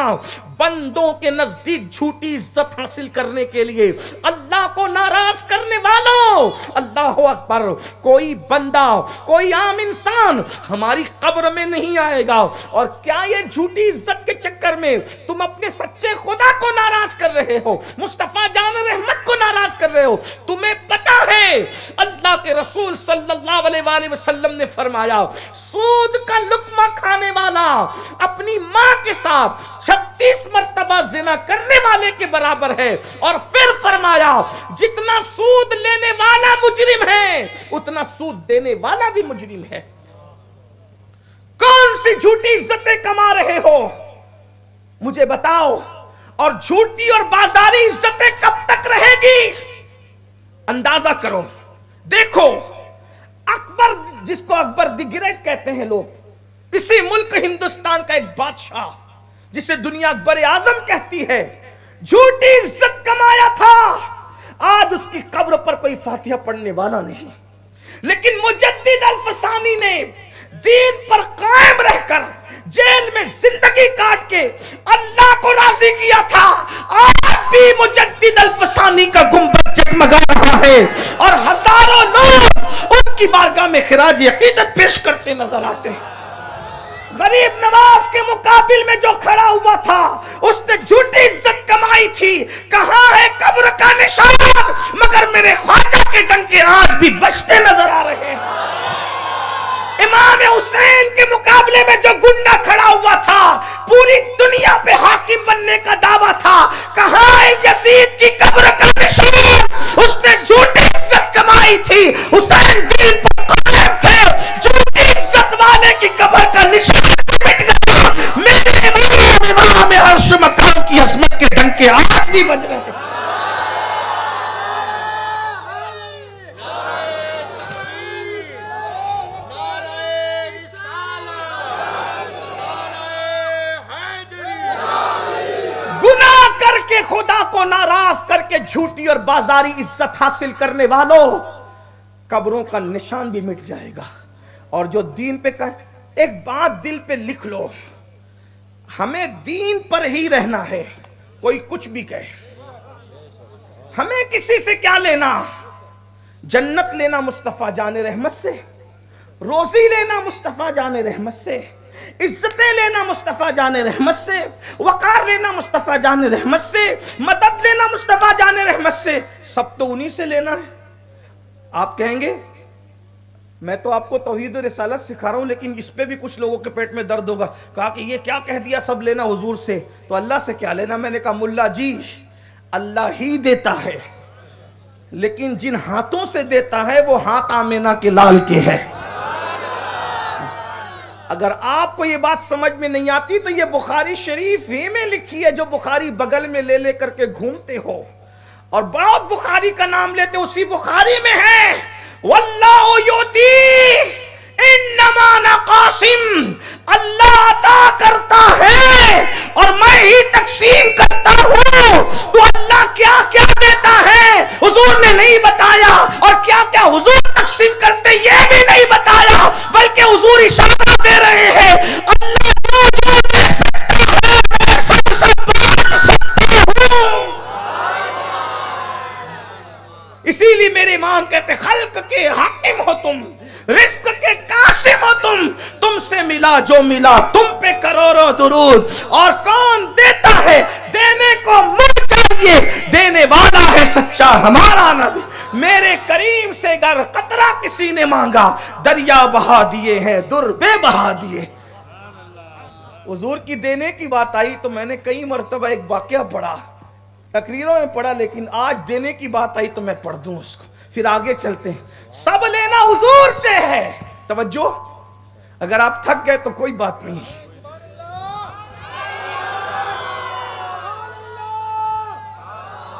بندوں کے نزدیک جھوٹی عزت حاصل کرنے کے لیے اللہ کو ناراض کرنے والوں, اللہ اکبر, کوئی بندہ کوئی عام انسان ہماری قبر میں نہیں آئے گا. اور کیا یہ جھوٹی عزت کے چکر میں تم اپنے سچے خدا کو ناراض کر رہے ہو, مصطفیٰ جان رحمت کو ناراض کر رہے ہو. تمہیں پتا ہے اللہ کے رسول صلی اللہ علیہ وآلہ وسلم نے فرمایا سود کا لقمہ کھانے والا اپنی ماں کے ساتھ 36 مرتبہ زنا کرنے والے کے برابر ہے, اور پھر فرمایا جتنا سود لینے والا مجرم ہے اتنا سود دینے والا بھی مجرم ہے. کون سی جھوٹی عزتیں کما رہے ہو مجھے بتاؤ, اور جھوٹی اور بازاری عزتیں کب تک رہے گی اندازہ کرو. دیکھو اکبر, جس کو اکبر دی گریٹ کہتے ہیں لوگ, اسی ملک ہندوستان کا ایک بادشاہ جسے دنیا اکبر اعظم کہتی ہے, جھوٹی عزت کمایا تھا. آج اس کی قبر پر کوئی فاتحہ پڑھنے والا نہیں, لیکن مجدد الفسانی نے دین پر قائم رہ کر جیل میں زندگی کاٹ کے اللہ کو راضی کیا تھا. آج بھی مجدد الفسانی کا گنبد جگمگا رہا ہے اور ہزاروں لوگ ان کی بارگاہ میں خراج عقیدت پیش کرتے نظر آتے ہیں. غریب نواز کے مقابل میں جو کھڑا ہوا تھا اس نے جھوٹی عزت کمائی تھی. کہاں ہے قبر کا نشان, مگر میرے خواجہ کے ڈنکے آج بھی بجتے نظر آ رہے ہیں. امام حسین کے مقابلے میں جو گنڈا کھڑا ہوا تھا پوری دنیا پہ حاکم بننے کا دعویٰ تھا, کہاں ہے یزید کی قبر کا نشان, اس نے جھوٹی عزت کمائی تھی. حسین دین پر قائم تھے, جھوٹی عزت والے کی قبر کا نشان مٹ گیا. میرے امام عرش مقام کی عظمت کے ڈنکے آج بھی بج رہے ہیں. خدا کو ناراض کر کے جھوٹی اور بازاری عزت حاصل کرنے والوں قبروں کا نشان بھی مٹ جائے گا. اور جو دین پہ کہے, ایک بات دل پہ لکھ لو, ہمیں دین پر ہی رہنا ہے, کوئی کچھ بھی کہے ہمیں کسی سے کیا لینا. جنت لینا مصطفیٰ جان رحمت سے, روزی لینا مصطفیٰ جان رحمت سے, عزتیں لینا مصطفیٰ جان رحمت سے, وقار لینا مصطفیٰ جان رحمت سے, مدد لینا مصطفیٰ جان رحمت سے, سب تو انہی سے لینا ہے. آپ کہیں گے میں تو آپ کو توحید و رسالت سکھا رہا ہوں, لیکن اس پہ بھی کچھ لوگوں کے پیٹ میں درد ہوگا. کہا کہ یہ کیا کہہ دیا سب لینا حضور سے, تو اللہ سے کیا لینا. میں نے کہا ملا جی اللہ ہی دیتا ہے, لیکن جن ہاتھوں سے دیتا ہے وہ ہاتھ آمینہ کے لال کے ہے. اگر آپ کو یہ بات سمجھ میں نہیں آتی تو یہ بخاری شریف ہی میں لکھی ہے, جو بخاری بغل میں لے لے کر کے گھومتے ہو اور بہت بخاری کا نام لیتے, اسی بخاری میں ہے واللہ یؤتی انما انا قاسم, اللہ عطا کرتا ہے اور میں ہی تقسیم کرتا ہوں. تو اللہ کیا کیا دیتا ہے حضور نے نہیں بتایا, اور کیا کیا حضور تقسیم کرتے یہ بھی نہیں بتایا, بلکہ حضور اشارہ دے رہے ہیں اللہ جو دے سکتا ہے میں سب سے بات سکتا ہوں. اسی لیے میرے امام کہتے خلق کے حاکم ہو تم, رزق کے قاسم ہو تم سے ملا جو ملا تم پہ کروڑوں درود. اور کون دیتا ہے, دینے کو منہ چاہیے, دینے والا ہے سچا ہمارا نبی. میرے کریم سے گر قطرہ کسی نے مانگا, دریا بہا دیے ہیں در بے بہا دیے. حضور کی دینے کی بات آئی تو میں نے کئی مرتبہ ایک واقعہ پڑھا, تقریروں میں پڑھا, لیکن آج دینے کی بات آئی تو میں پڑھ دوں اس کو. پھر آگے چلتے ہیں. سب لینا حضور سے ہے. توجہ, اگر آپ تھک گئے تو کوئی بات نہیں,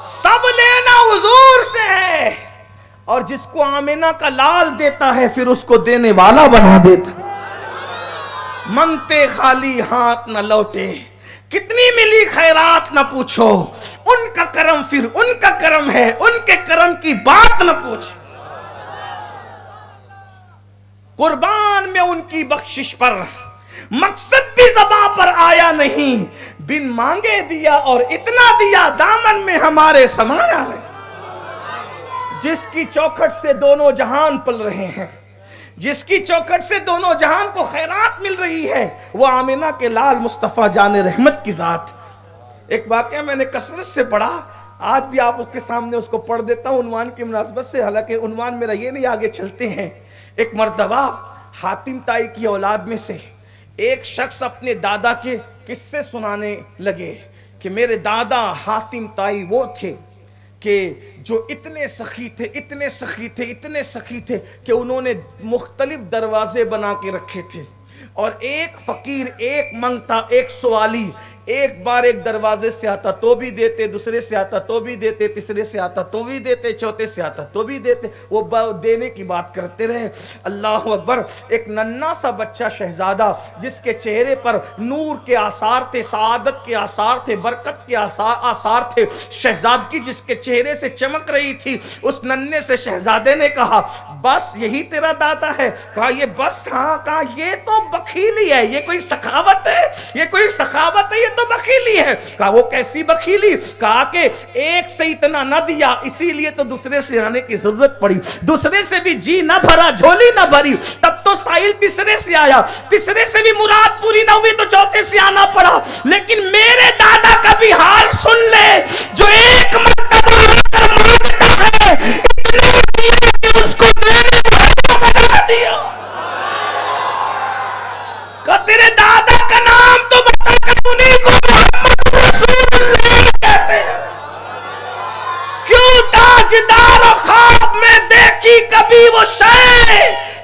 سب لینا حضور سے ہے. اور جس کو آمینہ کا لال دیتا ہے پھر اس کو دینے والا بنا دیتا. منگتے خالی ہاتھ نہ لوٹے, کتنی ملی خیرات نہ پوچھو, ان کا کرم پھر ان کا کرم ہے, ان کے کرم کی بات نہ پوچھ. قربان میں ان کی بخشش پر مقصد بھی زباں پر آیا نہیں, بن مانگے دیا اور اتنا دیا دامن میں ہمارے سمایا ہے. جس کی چوکھٹ سے دونوں جہان پل رہے ہیں, جس کی چوکھٹ سے دونوں جہان کو خیرات مل رہی ہے, وہ آمینہ کے لال مصطفیٰ جان رحمت کی ذات. ایک واقعہ میں نے کثرت سے پڑھا, آج بھی آپ اس کے سامنے اس کو پڑھ دیتا ہوں عنوان کی مناسبت سے, حالانکہ عنوان میرا یہ نہیں, آگے چلتے ہیں. ایک مرتبہ حاتم طائی کی اولاد میں سے ایک شخص اپنے دادا کے قصے سنانے لگے کہ میرے دادا حاتم طائی وہ تھے کہ جو اتنے سخی تھے, اتنے سخی تھے, اتنے سخی تھے کہ انہوں نے مختلف دروازے بنا کے رکھے تھے. اور ایک فقیر, ایک منگتا, ایک سوالی ایک بار ایک دروازے سے آتا تو بھی دیتے, دوسرے سے آتا تو بھی دیتے, تیسرے سے آتا تو بھی دیتے, چوتھے سے آتا تو بھی دیتے. وہ دینے کی بات کرتے رہے. اللہ اکبر. ایک ننھا سا بچہ شہزادہ جس کے چہرے پر نور کے آثار تھے, سعادت کے آثار تھے, برکت کے آثار تھے, شہزادگی جس کے چہرے سے چمک رہی تھی, اس ننھے سے شہزادے نے کہا بس یہی تیرا دادا ہے؟ کہا یہ بس, ہاں. کہا یہ تو بخیلی ہے, یہ کوئی سخاوت ہے؟ یہ کوئی سخاوت ہے, یہ تو بخیلی ہے. کہا وہ کیسی بخیلی؟ کہا کہ ایک سے اتنا نہ دیا اسی لیے تو دوسرے سے آنے کی ضرورت پڑی, دوسرے سے بھی جی نہ بھرا, جھولی نہ بھری, تب تو سائل تیسرے سے آیا, تیسرے سے بھی مراد پوری نہ ہوئی تو چوتھے سے آنا پڑا. لیکن میرے دادا کا بھی حال سن لے, جو ایک مرتبہ مانگتا ہے اتنا دیا کہ اس کو دینے والا بنا دیا. کہ تیرے دادا کا نام تو بتا کر انہیں کو محمد رسول اللہ کہتے ہیں. کیوں تاجدار و خواب میں دیکھی کبھی وہ شے,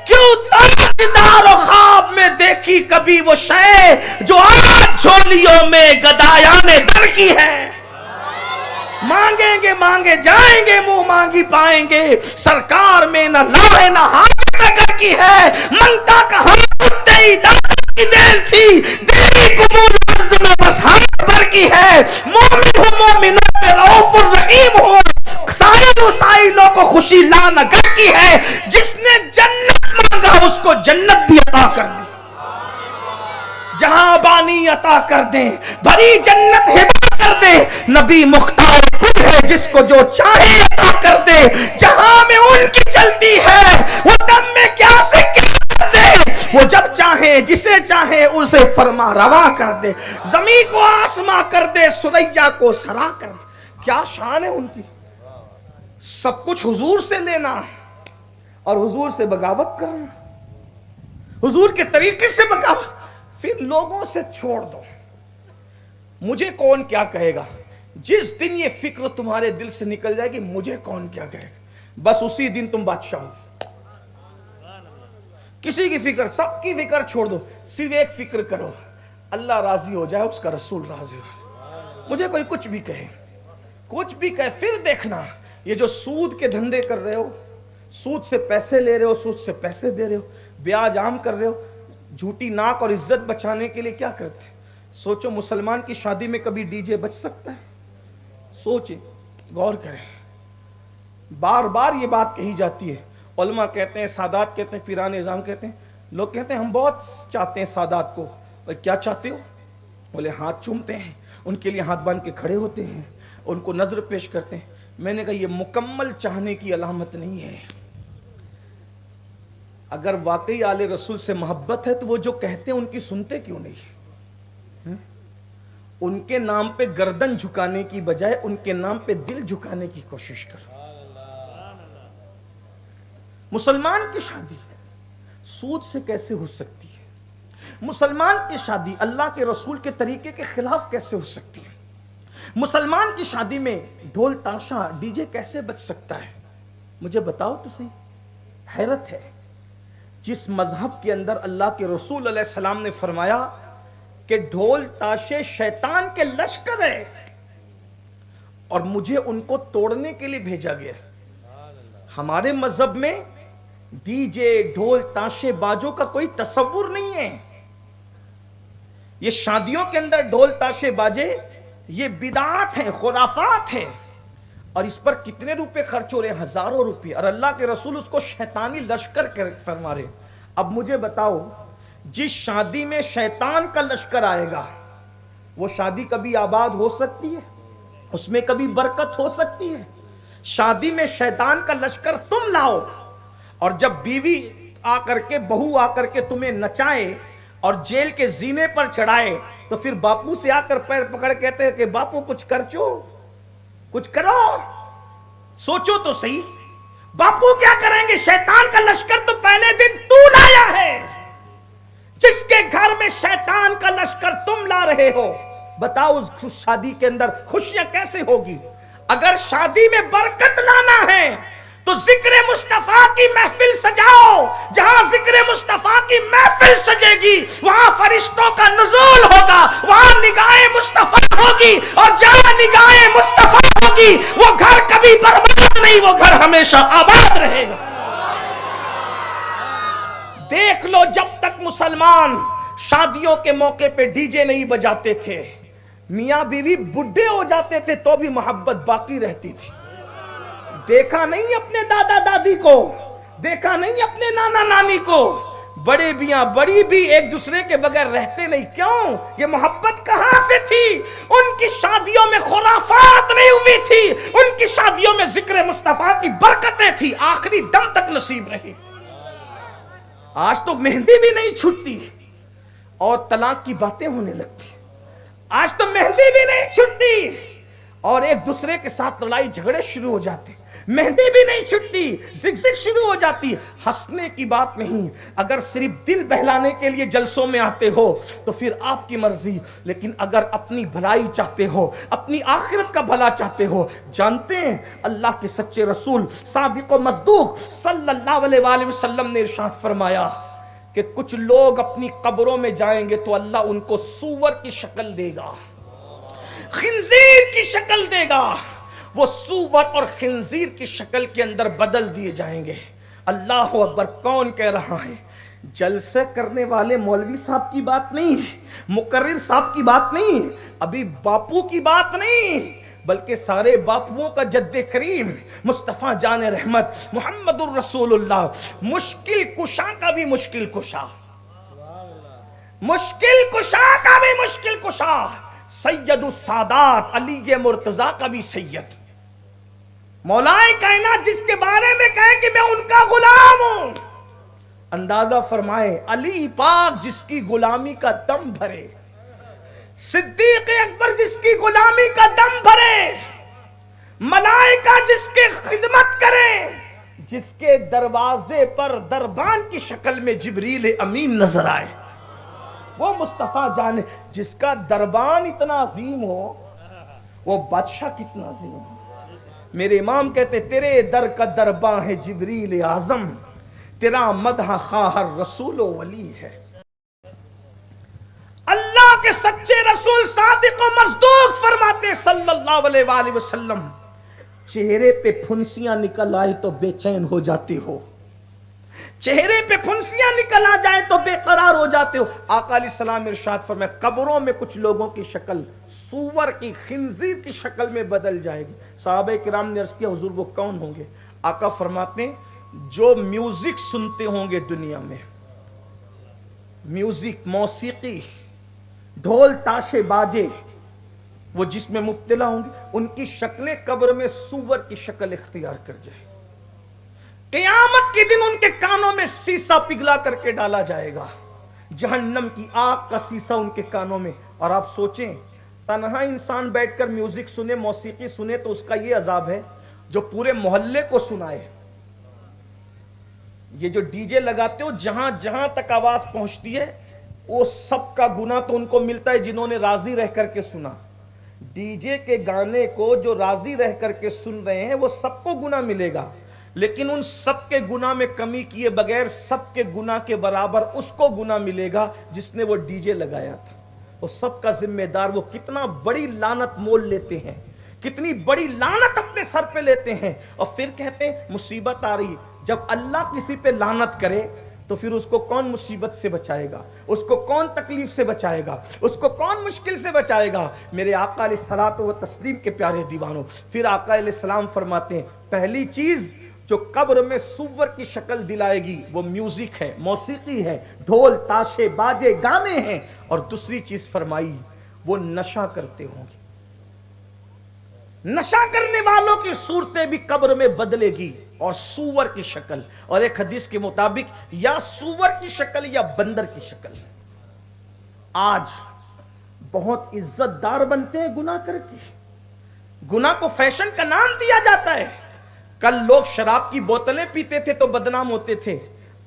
کیوں تاجدار و خواب میں دیکھی کبھی وہ شے جو آج جھولیوں میں گدایان در کی ہے. مانگیں گے مانگے جائیں گے, منہ مانگی پائیں گے, سرکار میں نہ لاہ نہ ہاتھ نگر کی ہے. منگتا کہاں ہی دادا کی دل تھی, دیری قبول عرض میں بس ہاتھ بھر کی ہے. مومن ہوں, مومنوں پہ رؤوف الرحیم ہوں, سائل و سائلوں کو خوشی لانا گھر کی ہے. جس نے جنت مانگا اس کو جنت بھی عطا کر دی, جہاں بانی عطا کر دیں, بھری جنت ہبا کر دے. نبی مختار خود ہے جس کو جو چاہے عطا کر دے. جہاں میں ان کی چلتی ہے وہ دم میں کیا سے کیا کر دے. وہ جب چاہے جسے چاہے اسے فرما روا کر دے. زمین کو آسماں کر دے, سریا کو سرا کر دے. کیا شان ہے ان کی. سب کچھ حضور سے لینا اور حضور سے بغاوت کرنا, حضور کے طریقے سے بغاوت. پھر لوگوں سے چھوڑ دو, مجھے کون کیا کہے گا. جس دن یہ فکر تمہارے دل سے نکل جائے گی مجھے کون کیا کہے گا, بس اسی دن تم بادشاہ ہو. کسی کی فکر, سب کی فکر چھوڑ دو, صرف ایک فکر کرو, اللہ راضی ہو جائے, اس کا رسول راضی ہو. مجھے کوئی کچھ بھی کہے, کچھ بھی کہے, پھر دیکھنا یہ جو سود کے دھندے کر رہے ہو, سود سے پیسے لے رہے ہو, سود سے پیسے دے رہے ہو, بیاج عام کر رہے ہو, جھوٹی ناک اور عزت بچانے کے لیے کیا کرتے. سوچو مسلمان کی شادی میں کبھی ڈی جے بچ سکتا ہے؟ سوچیں, غور کریں. بار بار یہ بات کہی جاتی ہے. علماء کہتے ہیں, سادات کہتے ہیں, پیران نظام کہتے ہیں, لوگ کہتے ہیں ہم بہت چاہتے ہیں سادات کو. کیا چاہتے ہو؟ بولے ہاتھ چومتے ہیں, ان کے لیے ہاتھ باندھ کے کھڑے ہوتے ہیں, ان کو نظر پیش کرتے ہیں. میں نے کہا یہ مکمل چاہنے کی علامت نہیں ہے. اگر واقعی آل رسول سے محبت ہے تو وہ جو کہتے ہیں ان کی سنتے کیوں نہیں؟ ان کے نام پہ گردن جھکانے کی بجائے ان کے نام پہ دل جھکانے کی کوشش کرو. مسلمان کی شادی سود سے کیسے ہو سکتی ہے؟ مسلمان کی شادی اللہ کے رسول کے طریقے کے خلاف کیسے ہو سکتی ہے؟ مسلمان کی شادی میں ڈھول تاشا ڈی جے کیسے بچ سکتا ہے؟ مجھے بتاؤ تو صحیح، حیرت ہے جس مذہب کے اندر اللہ کے رسول علیہ السلام نے فرمایا کہ ڈھول تاشے شیطان کے لشکر ہے اور مجھے ان کو توڑنے کے لیے بھیجا گیا. ہمارے مذہب میں ڈی جے ڈھول تاشے باجوں کا کوئی تصور نہیں ہے. یہ شادیوں کے اندر ڈھول تاشے باجے یہ بدعات ہیں، خرافات ہیں، اور اس پر کتنے روپے خرچ ہو رہے ہیں؟ ہزاروں روپے، اور اللہ کے رسول اس کو شیطانی لشکر فرما رہے. اب مجھے بتاؤ جس شادی میں شیطان کا لشکر آئے گا وہ شادی کبھی آباد ہو سکتی ہے؟ اس میں کبھی برکت ہو سکتی ہے؟ شادی میں شیطان کا لشکر تم لاؤ، اور جب بیوی آ کر کے بہو آ کر کے تمہیں نچائے اور جیل کے زینے پر چڑھائے تو پھر باپو سے آ کر پیر پکڑ کہتے ہیں کہ باپو کچھ کرچو، کچھ کرو. سوچو تو صحیح، باپو کیا کریں گے؟ شیطان کا لشکر تو پہلے دن تو لایا ہے. جس کے گھر میں شیطان کا لشکر تم لا رہے ہو، بتاؤ اس شادی کے اندر خوشیاں کیسے ہوگی؟ اگر شادی میں برکت لانا ہے تو ذکر مصطفیٰ کی محفل سجاؤ. جہاں ذکر مصطفیٰ کی محفل سجے گی وہاں فرشتوں کا نزول ہوگا، وہاں نگاہ مصطفیٰ ہوگی، اور جہاں نگاہ مصطفیٰ ہوگی وہ گھر کبھی برباد نہیں، وہ گھر ہمیشہ آباد رہے گا. دیکھ لو جب تک مسلمان شادیوں کے موقع پہ ڈی جے نہیں بجاتے تھے، میاں بیوی بڈھے ہو جاتے تھے تو بھی محبت باقی رہتی تھی. دیکھا نہیں اپنے دادا دادی کو، دیکھا نہیں اپنے نانا نانی کو، بڑے بیاں بڑی بھی ایک دوسرے کے بغیر رہتے نہیں. کیوں؟ یہ محبت کہاں سے تھی؟ ان کی شادیوں میں خرافات نہیں ہوئی تھی، ان کی شادیوں میں ذکر مصطفیٰ کی برکتیں تھی، آخری دم تک نصیب رہی. آج تو مہندی بھی نہیں چھٹتی اور طلاق کی باتیں ہونے لگتی. آج تو مہندی بھی نہیں چھٹتی اور ایک دوسرے کے ساتھ لڑائی جھگڑے شروع ہو جاتے. مہندی بھی نہیں چھٹتی، زگزگ شروع ہو جاتی. ہنسنے کی بات نہیں، اگر صرف دل بہلانے کے لیے جلسوں میں آتے ہو تو پھر آپ کی مرضی، لیکن اگر اپنی بھلائی چاہتے ہو، اپنی آخرت کا بھلا چاہتے ہو، جانتے ہیں اللہ کے سچے رسول صادق و مصدوق صلی اللہ علیہ وآلہ وسلم نے ارشاد فرمایا کہ کچھ لوگ اپنی قبروں میں جائیں گے تو اللہ ان کو سور کی شکل دے گا، خنزیر کی شکل دے گا. وہ سور اور خنزیر کی شکل کے اندر بدل دیے جائیں گے. اللہ اکبر. کون کہہ رہا ہے؟ جلسے کرنے والے مولوی صاحب کی بات نہیں، مقرر صاحب کی بات نہیں، ابھی باپو کی بات نہیں، بلکہ سارے باپوؤں کا جد کریم مصطفیٰ جان رحمت محمد الرسول اللہ، مشکل کشا کا بھی مشکل کشا، مشکل کشا کا بھی مشکل کشا، سید السادات علی مرتضیٰ کا بھی سید، مولائے کائنات جس کے بارے میں کہے کہ میں ان کا غلام ہوں. اندازہ فرمائے علی پاک جس کی غلامی کا دم بھرے، صدیق اکبر جس کی غلامی کا دم بھرے، ملائکہ جس کی خدمت کرے، جس کے دروازے پر دربان کی شکل میں جبریل امین نظر آئے، وہ مصطفیٰ جانے جس کا دربان اتنا عظیم ہو وہ بادشاہ کتنا عظیم ہو. میرے امام کہتے تیرے در کا دربان ہے جبریل اعظم، تیرا مدح خواہر رسول و ولی ہے. اللہ کے سچے رسول صادق و مصدوق فرماتے صلی اللہ علیہ وآلہ وسلم، چہرے پہ پھنسیاں نکل آئے تو بے چین ہو جاتے ہو، چہرے پہ پھنسیاں نکل آ جائیں تو بے قرار ہو جاتے ہو. آقا علیہ السلام ارشاد فرمایا قبروں میں کچھ لوگوں کی شکل سور کی خنزیر کی شکل میں بدل جائے گی. صحابہ کرام نے عرض کیا حضور وہ کون ہوں گے؟ آقا فرماتے ہیں جو میوزک سنتے ہوں گے دنیا میں، میوزک موسیقی ڈھول تاشے باجے، وہ جس میں مبتلا ہوں گے ان کی شکلیں قبر میں سور کی شکل اختیار کر جائے. قیامت کے دن ان کے کانوں میں سیسا پگھلا کر کے ڈالا جائے گا، جہنم کی آگ کا سیسا ان کے کانوں میں. اور آپ سوچیں تنہا انسان بیٹھ کر میوزک سنے، موسیقی سنے تو اس کا یہ عذاب ہے، جو پورے محلے کو سنائے. یہ جو ڈی جے لگاتے ہو جہاں جہاں تک آواز پہنچتی ہے وہ سب کا گناہ تو ان کو ملتا ہے جنہوں نے راضی رہ کر کے سنا. ڈی جے کے گانے کو جو راضی رہ کر کے سن رہے ہیں وہ سب کو گناہ ملے گا، لیکن ان سب کے گناہ میں کمی کیے بغیر سب کے گناہ کے برابر اس کو گناہ ملے گا جس نے وہ ڈی جے لگایا تھا. وہ سب کا ذمہ دار. وہ کتنا بڑی لعنت مول لیتے ہیں, کتنی بڑی لعنت اپنے سر پہ لیتے ہیں, اور پھر کہتے ہیں مصیبت آ رہی. جب اللہ کسی پہ لعنت کرے تو پھر اس کو کون مصیبت سے بچائے گا, اس کو کون تکلیف سے بچائے گا, اس کو کون مشکل سے بچائے گا؟ میرے آقا علیہ الصلوۃ والتسلیم کے پیارے دیوانوں, پھر آقا علیہ السلام فرماتے ہیں پہلی چیز جو قبر میں سور کی شکل دلائے گی وہ میوزک ہے, موسیقی ہے, ڈھول تاشے باجے گانے ہیں. اور دوسری چیز فرمائی وہ نشہ کرتے ہوں گے. نشہ کرنے والوں کی صورتیں بھی قبر میں بدلے گی اور سور کی شکل, اور ایک حدیث کے مطابق یا سور کی شکل یا بندر کی شکل. آج بہت عزت دار بنتے ہیں گناہ کر کے, گناہ کو فیشن کا نام دیا جاتا ہے. کل لوگ شراب کی بوتلیں پیتے تھے تو بدنام ہوتے تھے,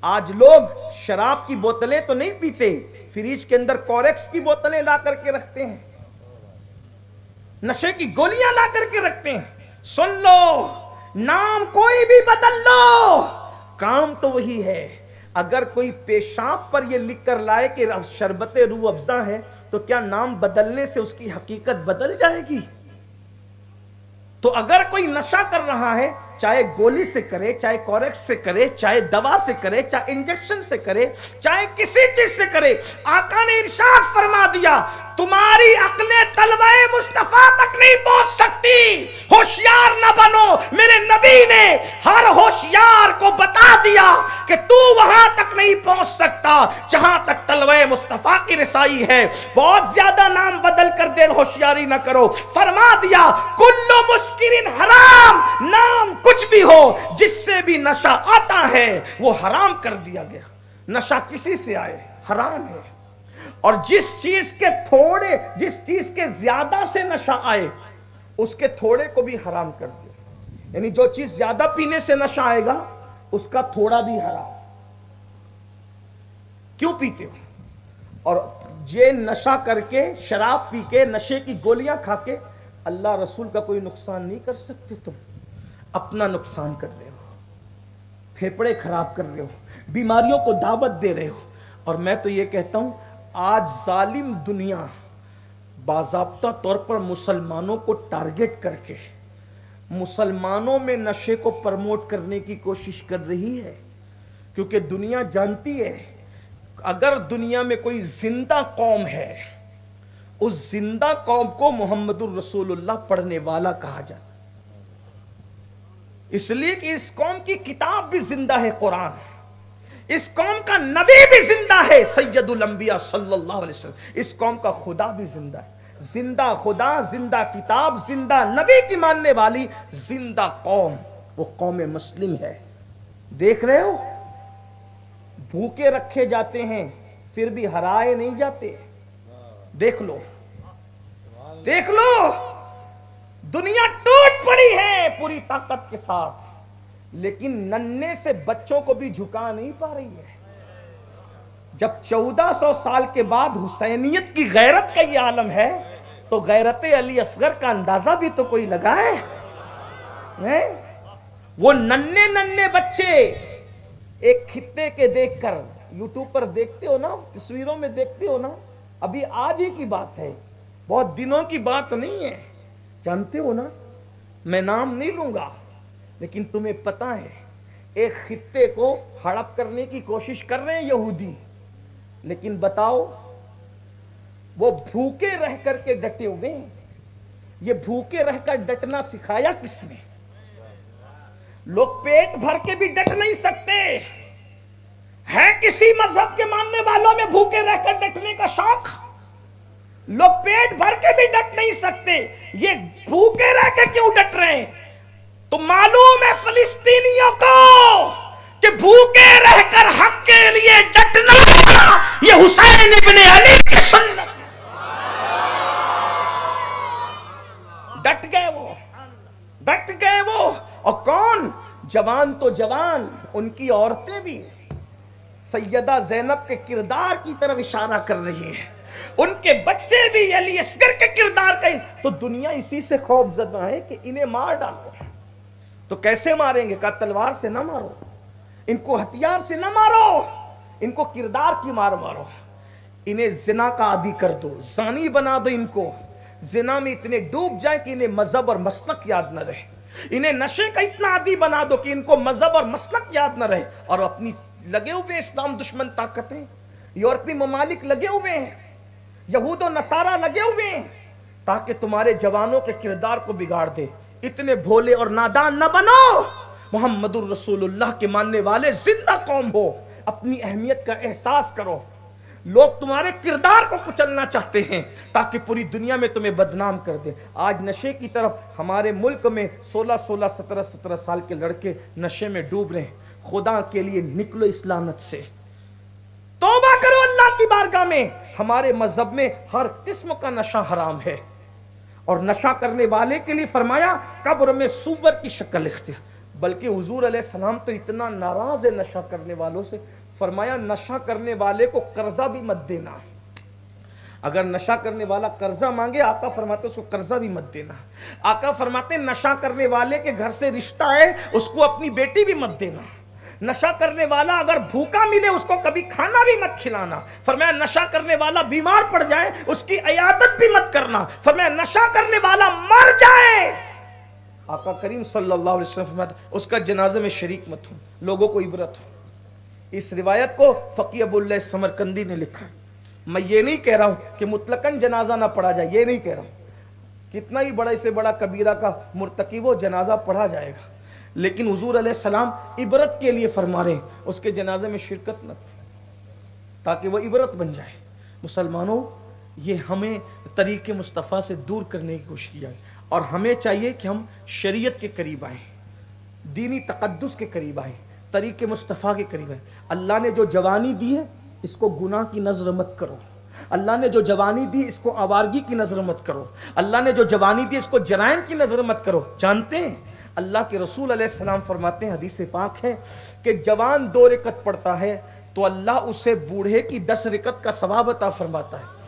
آج لوگ شراب کی بوتلیں تو نہیں پیتے, فریج کے اندر کوریکس کی بوتلیں لا کر کے رکھتے ہیں, نشے کی گولیاں لا کر کے رکھتے ہیں. سن لو, نام کوئی بھی بدل لو, کام تو وہی ہے. اگر کوئی پیشاب پر یہ لکھ کر لائے کہ شربت روح افزا ہے تو کیا نام بدلنے سے اس کی حقیقت بدل جائے گی؟ تو اگر کوئی نشہ کر رہا ہے, چاہے گولی سے کرے, چاہے کوریکس سے کرے, چاہے دوا سے کرے, چاہے انجیکشن سے کرے, چاہے کسی چیز سے کرے, آقا نے ارشاد فرما دیا تمہاری عقلیں طلبہ مصطفیٰ تک نہیں پہنچ سکتی, ہوشیار نہ بنو. میرے نبی نے ہر ہوشیار کو بتا دیا کہ تو وہاں تک نہیں پہنچ سکتا جہاں تک طلبہ مصطفیٰ کی رسائی ہے. بہت زیادہ نام بدل کر دیر ہوشیاری نہ کرو. فرما دیا کل مسکرن حرام, نام کچھ بھی ہو جس سے بھی نشہ آتا ہے وہ حرام کر دیا گیا. نشہ کسی سے آئے حرام ہے, اور جس چیز کے زیادہ سے نشہ آئے اس کے تھوڑے کو بھی حرام کر دیا. یعنی جو چیز زیادہ پینے سے نشہ آئے گا اس کا تھوڑا بھی حرام. کیوں پیتے ہو؟ اور یہ نشہ کر کے, شراب پی کے, نشے کی گولیاں کھا کے اللہ رسول کا کوئی نقصان نہیں کر سکتے. تم اپنا نقصان کر رہے ہو, پھیپڑے خراب کر رہے ہو, بیماریوں کو دعوت دے رہے ہو. اور میں تو یہ کہتا ہوں آج ظالم دنیا باضابطہ طور پر مسلمانوں کو ٹارگٹ کر کے مسلمانوں میں نشے کو پرموٹ کرنے کی کوشش کر رہی ہے, کیونکہ دنیا جانتی ہے اگر دنیا میں کوئی زندہ قوم ہے اس زندہ قوم کو محمد الرسول اللہ پڑھنے والا کہا جاتا. اس لیے کہ اس قوم کی کتاب بھی زندہ ہے قرآن, اس قوم کا نبی بھی زندہ ہے سید الانبیاء صلی اللہ علیہ وسلم, اس قوم کا خدا بھی زندہ ہے. زندہ خدا, زندہ کتاب, زندہ نبی کی ماننے والی زندہ قوم وہ قوم مسلم ہے. دیکھ رہے ہو بھوکے رکھے جاتے ہیں پھر بھی ہرائے نہیں جاتے. دیکھ لو دیکھ لو, دنیا ٹوٹ پڑی ہے پوری طاقت کے ساتھ, لیکن ننھے سے بچوں کو بھی جھکا نہیں پا رہی ہے. جب 1400 سال کے بعد حسینیت کی غیرت کا یہ عالم ہے تو غیرت علی اصغر کا اندازہ بھی تو کوئی لگائے. وہ ننھے بچے ایک خطے کے دیکھ کر, یوٹیوب پر دیکھتے ہو نا, تصویروں میں دیکھتے ہو نا, ابھی آج ہی کی بات ہے, بہت دنوں کی بات نہیں ہے, جانتے ہو نا, میں نام نہیں لوں گا لیکن تمہیں پتا ہے ایک خطے کو ہڑپ کرنے کی کوشش کر رہے ہیں یہودی, لیکن بتاؤ وہ بھوکے رہ کر کے ڈٹے ہوئے ہیں. یہ بھوکے رہ کر ڈٹنا سکھایا کس نے؟ لوگ پیٹ بھر کے بھی ڈٹ نہیں سکتے. ہے کسی مذہب کے ماننے والوں میں بھوکے رہ کر ڈٹنے کا شوق؟ لوگ پیٹ بھر کے بھی ڈٹ نہیں سکتے, یہ بھوکے رہ کے کیوں ڈٹ رہے ہیں؟ تو معلوم ہے فلسطینیوں کو کہ بھوکے رہ کر حق کے لیے ڈٹنا یہ حسین ابن علی کی سنت. ڈٹ گئے وہ, اور کون؟ جوان تو جوان, ان کی عورتیں بھی سیدہ زینب کے کردار کی طرف اشارہ کر رہی ہیں, ان کے بچے بھی علی اصغر کے کردار کا. تو دنیا اسی سے خوف زدہ ہے کہ انہیں مار ڈالو. تو کیسے ماریں گے؟ کہا تلوار سے نہ مارو، ان کو ہتھیار سے نہ مارو، ان کو کردار کی مار مارو، انہیں زنا کا عادی کر دو، زانی بنا دو، ان کو زنا میں اتنے ڈوب جائیں کہ انہیں مذہب اور مسلک یاد نہ رہے، انہیں نشے کا اتنا عادی بنا دو کہ ان کو مذہب اور مسلک یاد نہ رہے، اور اپنی لگے ہوئے اسلام دشمن طاقتیں، یورپی ممالک لگے ہوئے ہیں، یہود و نصارہ لگے ہوئے ہیں تاکہ تمہارے جوانوں کے کردار کو بگاڑ دے۔ اتنے بھولے اور نادان نہ بنو، محمد الرسول اللہ کے ماننے والے زندہ قوم ہو، اپنی اہمیت کا احساس کرو۔ لوگ تمہارے کردار کو کچلنا چاہتے ہیں تاکہ پوری دنیا میں تمہیں بدنام کر دے۔ آج نشے کی طرف ہمارے ملک میں 16 17 سال کے لڑکے نشے میں ڈوب رہے ہیں۔ خدا کے لیے نکلو اس لعنت سے، توبہ کرو اللہ کی بارگاہ میں۔ ہمارے مذہب میں ہر قسم کا نشہ حرام ہے، اور نشہ کرنے والے کے لیے فرمایا قبر میں سور کی شکل اختیار۔ بلکہ حضور علیہ السلام تو اتنا ناراض ہے نشہ کرنے والوں سے، فرمایا نشہ کرنے والے کو قرضہ بھی مت دینا۔ اگر نشہ کرنے والا قرضہ مانگے، آقا فرماتے اس کو قرضہ بھی مت دینا۔ آقا فرماتے نشہ کرنے والے کے گھر سے رشتہ ہے، اس کو اپنی بیٹی بھی مت دینا۔ نشہ کرنے والا اگر بھوکا ملے اس کو کبھی کھانا بھی مت کھلانا۔ فرمایا نشہ کرنے والا بیمار پڑ جائے اس کی عیادت بھی مت کرنا۔ فرمایا نشہ کرنے والا مر جائے، آقا کریم صلی اللہ علیہ وسلم فرماتے اس کا جنازے میں شریک مت ہو، لوگوں کو عبرت ہو۔ اس روایت کو فقیہ ابو اللہ سمرقندی نے لکھا ہے۔ میں یہ نہیں کہہ رہا ہوں کہ مطلقاً جنازہ نہ پڑھا جائے، یہ نہیں کہہ رہا ہوں، کتنا ہی بڑا سے بڑا کبیرہ کا مرتکب ہو جنازہ پڑھا جائے گا، لیکن حضور علیہ السلام عبرت کے لیے فرما رہے ہیں اس کے جنازے میں شرکت نہ کریں تاکہ وہ عبرت بن جائے۔ مسلمانوں، یہ ہمیں طریق مصطفیٰ سے دور کرنے کی کوشش کی ہے، اور ہمیں چاہیے کہ ہم شریعت کے قریب آئیں، دینی تقدس کے قریب آئیں، طریق مصطفیٰ کے قریب آئیں۔ اللہ نے جو جوانی دی ہے اس کو گناہ کی نظر مت کرو، اللہ نے جو جوانی دی اس کو آوارگی کی نظر مت کرو، اللہ نے جو جوانی دی اس کو جرائم کی نظر مت کرو۔ جانتے ہیں اللہ کے رسول علیہ السلام فرماتے ہیں، حدیث پاک ہے کہ جوان 2 رکعت پڑھتا ہے تو اللہ اسے بوڑھے کی 10 رکعت کا ثواب عطا فرماتا ہے۔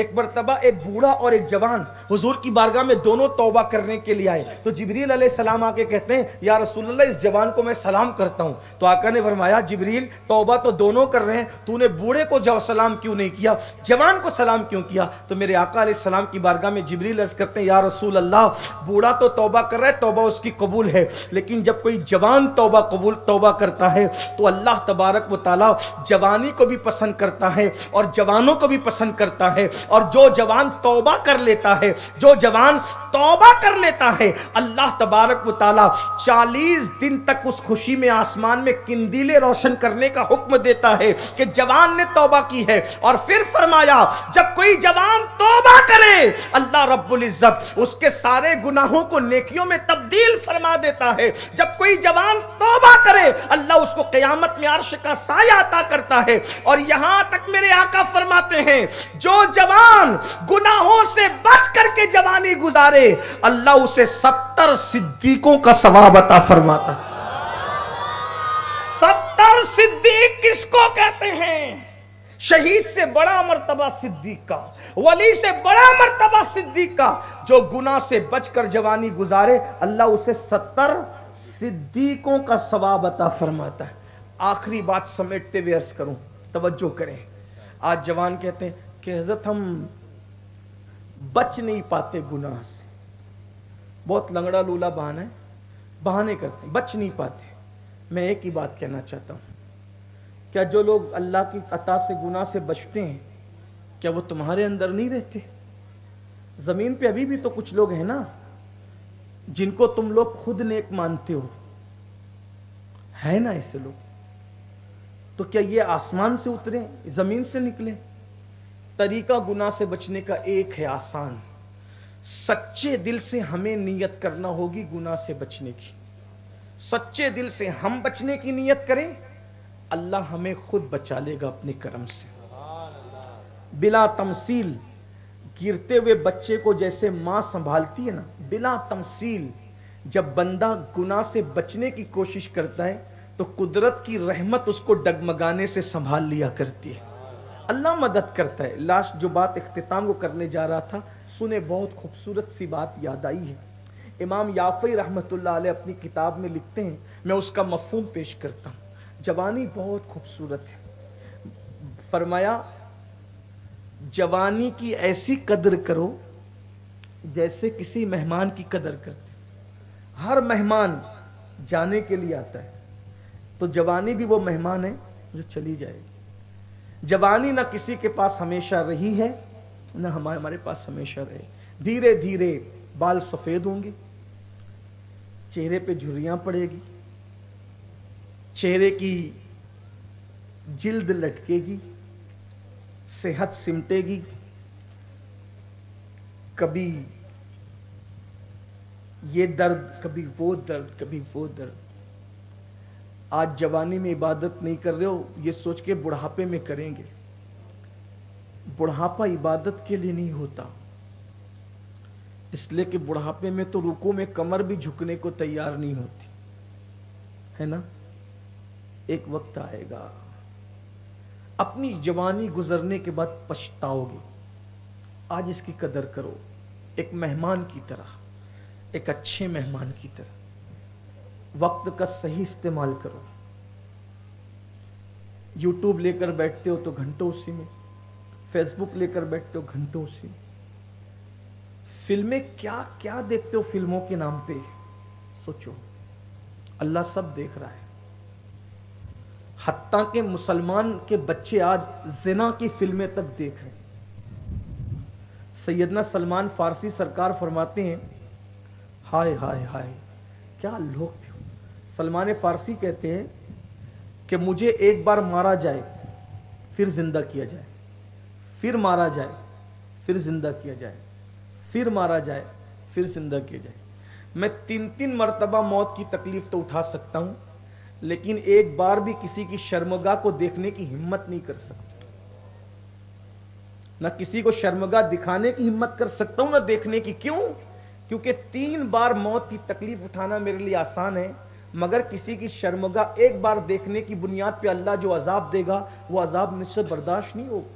ایک مرتبہ ایک بوڑھا اور ایک جوان حضور کی بارگاہ میں دونوں توبہ کرنے کے لیے آئے، تو جبریل علیہ السلام آ کے کہتے ہیں یا رسول اللہ اس جوان کو میں سلام کرتا ہوں، تو آقا نے فرمایا جبریل توبہ تو دونوں کر رہے ہیں، تو نے بوڑھے کو سلام کیوں نہیں کیا، جوان کو سلام کیوں کیا؟ تو میرے آقا علیہ السلام کی بارگاہ میں جبریل عرض کرتے ہیں یا رسول اللہ بوڑھا تو توبہ کر رہا ہے، توبہ اس کی قبول ہے، لیکن جب کوئی جوان توبہ کرتا ہے تو اللہ تبارک و تعالی جوانی کو بھی پسند کرتا ہے اور جوانوں کو بھی پسند کرتا ہے، اور جو جوان توبہ کر لیتا ہے، جو جوان توبہ کر لیتا ہے، اللہ تبارک و تعالی 40 دن تک اس خوشی میں آسمان میں قندیلیں روشن کرنے کا حکم دیتا ہے کہ جوان نے توبہ کی ہے۔ اور پھر فرمایا جب کوئی جوان توبہ کرے اللہ رب العزت اس کے سارے گناہوں کو نیکیوں میں تبدیل فرما دیتا ہے۔ جب کوئی جوان توبہ کرے اللہ اس کو قیامت میں عرش کا سایہ عطا کرتا ہے۔ اور یہاں تک میرے آقا فرماتے ہیں جو جوان گناہوں سے بچ کر کے جوانی گزارے اللہ اسے 70 صدیقوں کا ثواب عطا فرماتا ہے۔ 70 صدیق کس کو کہتے ہیں؟ شہید سے بڑا مرتبہ صدیق کا، ولی سے بڑا مرتبہ صدیق کا۔ جو گناہ سے بچ کر جوانی گزارے اللہ اسے 70 صدیقوں کا ثواب عطا فرماتا ہے۔ آخری بات سمیٹتے ہوئے عرض کروں، توجہ کریں۔ آج جوان کہتے ہیں کہ حضرت ہم بچ نہیں پاتے گناہ سے، بہت لنگڑا لولا بہانہ ہے، بہانے کرتے ہیں، بچ نہیں پاتے۔ میں ایک ہی بات کہنا چاہتا ہوں، کیا جو لوگ اللہ کی عطا سے گناہ سے بچتے ہیں کیا وہ تمہارے اندر نہیں رہتے؟ زمین پہ ابھی بھی تو کچھ لوگ ہیں نا جن کو تم لوگ خود نیک مانتے ہو، ہے نا ایسے لوگ؟ تو کیا یہ آسمان سے اترے، زمین سے نکلے؟ طریقہ گناہ سے بچنے کا ایک ہے، آسان، سچے دل سے ہمیں نیت کرنا ہوگی گناہ سے بچنے کی۔ سچے دل سے ہم بچنے کی نیت کریں، اللہ ہمیں خود بچا لے گا اپنے کرم سے۔ بلا تمثیل گرتے ہوئے بچے کو جیسے ماں سنبھالتی ہے نا، بلا تمثیل جب بندہ گناہ سے بچنے کی کوشش کرتا ہے تو قدرت کی رحمت اس کو ڈگمگانے سے سنبھال لیا کرتی ہے، اللہ مدد کرتا ہے۔ لاسٹ جو بات اختتام کو کرنے جا رہا تھا، سنے بہت خوبصورت سی بات یاد آئی ہے۔ امام یافعی رحمۃ اللہ علیہ اپنی کتاب میں لکھتے ہیں، میں اس کا مفہوم پیش کرتا ہوں۔ جوانی بہت خوبصورت ہے۔ فرمایا جوانی کی ایسی قدر کرو جیسے کسی مہمان کی قدر کرتے۔ ہر مہمان جانے کے لیے آتا ہے، تو جوانی بھی وہ مہمان ہے جو چلی جائے گی۔ جوانی نہ کسی کے پاس ہمیشہ رہی ہے نہ ہمارے پاس ہمیشہ رہے۔ دھیرے دھیرے بال سفید ہوں گے، چہرے پہ جھریاں پڑے گی، چہرے کی جلد لٹکے گی، صحت سمٹے گی، کبھی یہ درد کبھی وہ درد کبھی وہ درد۔ آج جوانی میں عبادت نہیں کر رہے ہو، یہ سوچ کے بڑھاپے میں کریں گے۔ بڑھاپا عبادت کے لیے نہیں ہوتا، اس لیے کہ بڑھاپے میں تو رکوع میں کمر بھی جھکنے کو تیار نہیں ہوتی ہے نا۔ ایک وقت آئے گا اپنی جوانی گزرنے کے بعد پچھتاؤ گے۔ آج اس کی قدر کرو، ایک مہمان کی طرح، ایک اچھے مہمان کی طرح۔ وقت کا صحیح استعمال کرو۔ یوٹیوب لے کر بیٹھتے ہو تو گھنٹوں اسی میں، فیس بک لے کر بیٹھتے ہو گھنٹوں اسی میں، فلمیں کیا کیا دیکھتے ہو فلموں کے نام پہ، سوچو۔ اللہ سب دیکھ رہا ہے۔ حتیٰ کہ مسلمان کے بچے آج زنا کی فلمیں تک دیکھ رہے ہیں۔ سیدنا سلمان فارسی سرکار فرماتے ہیں، ہائے ہائے ہائے کیا لوگ تھے۔ سلمان فارسی کہتے ہیں کہ مجھے ایک بار مارا جائے پھر زندہ کیا جائے، پھر مارا جائے پھر زندہ کیا جائے، پھر مارا جائے پھر زندہ کیا جائے۔ میں 3 مرتبہ موت کی تکلیف تو اٹھا سکتا ہوں، لیکن ایک بار بھی کسی کی شرمگاہ کو دیکھنے کی ہمت نہیں کر سکتا۔ نہ کسی کو شرمگاہ دکھانے کی ہمت کر سکتا ہوں، نہ دیکھنے کی۔ کیوں؟ کیونکہ 3 بار موت کی تکلیف اٹھانا میرے لیے آسان ہے، مگر کسی کی شرمگاہ ایک بار دیکھنے کی بنیاد پہ اللہ جو عذاب دے گا وہ عذاب مجھ سے برداشت نہیں ہوگا۔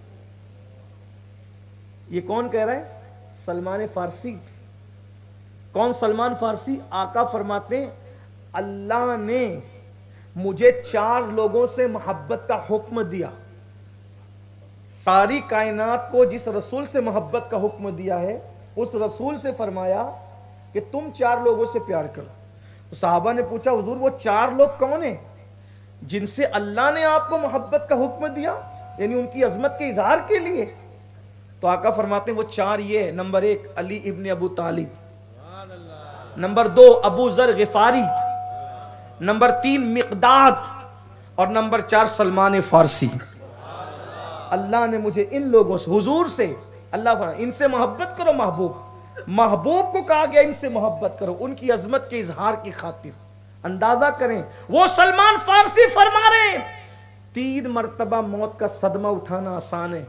یہ کون کہہ رہا ہے؟ سلمان فارسی۔ کون سلمان فارسی؟ آقا فرماتے ہیں اللہ نے مجھے 4 لوگوں سے محبت کا حکم دیا۔ ساری کائنات کو جس رسول سے محبت کا حکم دیا ہے، اس رسول سے فرمایا کہ تم 4 لوگوں سے پیار کرو۔ صحابہ نے پوچھا حضور وہ 4 لوگ کون ہیں جن سے اللہ نے آپ کو محبت کا حکم دیا، یعنی ان کی عظمت کے اظہار کے لیے؟ تو آقا فرماتے ہیں وہ 4 یہ ہے، نمبر 1 علی ابن ابو طالب، نمبر 2 ابو ذر غفاری، نمبر 3 مقداد، اور نمبر 4 سلمان فارسی۔ اللہ نے مجھے ان لوگوں سے، حضور سے، اللہ فرماتا ان سے محبت کرو۔ محبوب کو کہا گیا ان سے محبت کرو، ان کی عظمت کے اظہار کی خاطر۔ اندازہ کریں وہ سلمان فارسی فرما رہے ہیں 3 مرتبہ موت کا صدمہ اٹھانا آسان ہے،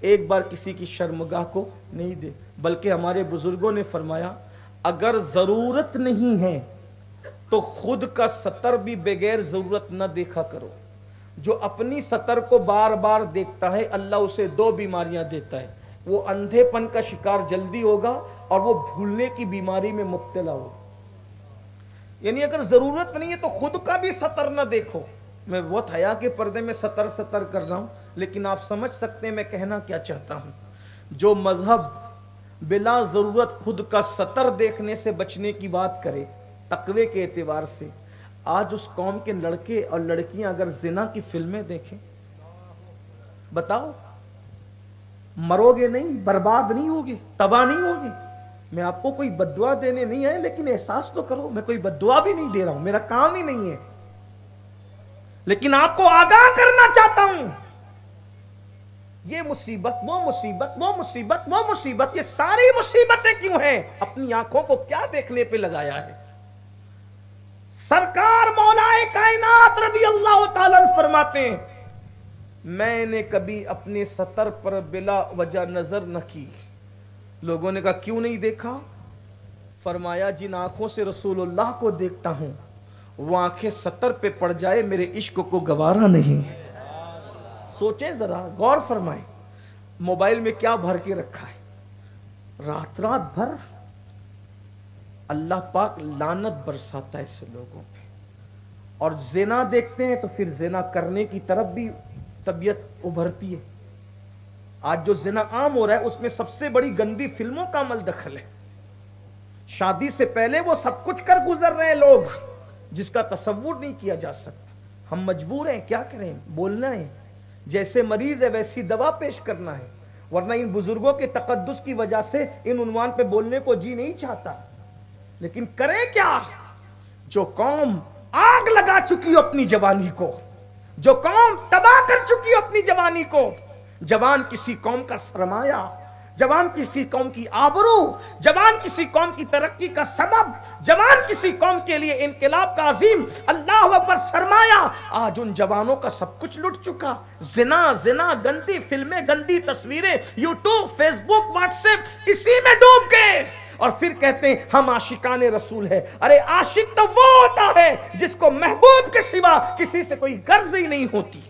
ایک بار کسی کی شرمگاہ کو نہیں دے۔ بلکہ ہمارے بزرگوں نے فرمایا اگر ضرورت نہیں ہے تو خود کا سطر بھی بغیر ضرورت نہ دیکھا کرو۔ جو اپنی سطر کو بار بار دیکھتا ہے اللہ اسے 2 بیماریاں دیتا ہے، وہ اندھے پن کا شکار جلدی ہوگا اور وہ بھولنے کی بیماری میں مبتلا ہوگا۔ یعنی اگر ضرورت نہیں ہے تو خود کا بھی سطر نہ دیکھو۔ میں بہت حیا کے پردے میں سطر کر رہا ہوں، لیکن آپ سمجھ سکتے ہیں میں کہنا کیا چاہتا ہوں۔ جو مذہب بلا ضرورت خود کا سطر دیکھنے سے بچنے کی بات کرے تقوی کے اعتبار سے، آج اس قوم کے لڑکے اور لڑکیاں اگر زنا کی فلمیں دیکھیں، بتاؤ مرو گے نہیں، برباد نہیں ہوگے، تباہ نہیں ہوگے؟ میں آپ کو کوئی بددعا دینے نہیں آئے، لیکن احساس تو کرو میں کوئی بددعا بھی نہیں دے رہا ہوں، میرا کام ہی نہیں ہے، لیکن آپ کو آگاہ کرنا چاہتا ہوں۔ یہ مصیبت، وہ مصیبت، وہ مصیبت، وہ مصیبت، یہ ساری مصیبتیں کیوں ہیں؟ اپنی آنکھوں کو کیا دیکھنے پہ لگایا ہے؟ سرکار مولا کائنات رضی اللہ تعالیٰ عنہ فرماتے ہیں میں نے کبھی اپنے سطر پر بلا وجہ نظر نہ کی۔ لوگوں نے کہا کیوں نہیں دیکھا؟ فرمایا جن آنکھوں سے رسول اللہ کو دیکھتا ہوں وہ آنکھیں سطر پہ پڑ جائے میرے عشق کو گوارا نہیں۔ سوچیں ذرا، غور فرمائیں، موبائل میں کیا بھر کے رکھا ہے؟ رات بھر اللہ پاک لعنت برساتا ہے ایسے لوگوں پہ. اور زنا دیکھتے ہیں تو پھر زنا کرنے کی طرف بھی طبیعت ابھرتی ہے. آج جو زنا عام ہو رہا ہے اس میں سب سے بڑی گندی فلموں کا عمل دخل ہے. شادی سے پہلے وہ سب کچھ کر گزر رہے ہیں لوگ جس کا تصور نہیں کیا جا سکتا. ہم مجبور ہیں, کیا کریں, بولنا ہے. جیسے مریض ہے ویسی دوا پیش کرنا ہے, ورنہ ان بزرگوں کے تقدس کی وجہ سے ان عنوان پہ بولنے کو جی نہیں چاہتا. لیکن کریں کیا؟ جو قوم آگ لگا چکی ہو اپنی جوانی کو, جو قوم تباہ کر چکی ہو اپنی جوانی کو. جوان کسی قوم کا سرمایہ, جوان کسی قوم کی آبرو, جوان کسی قوم کی ترقی کا سبب, جوان کسی قوم کے لیے انقلاب کا عظیم اللہ اکبر سرمایہ. آج ان جوانوں کا سب کچھ لٹ چکا. زنا, گندی فلمیں, گندی تصویریں, یوٹیوب, فیس بک, واٹس ایپ, اسی میں ڈوب گئے. اور پھر کہتے ہیں ہم عاشقان رسول ہے. ارے عاشق تو وہ ہوتا ہے جس کو محبوب کے سوا کسی سے کوئی غرض ہی نہیں ہوتی.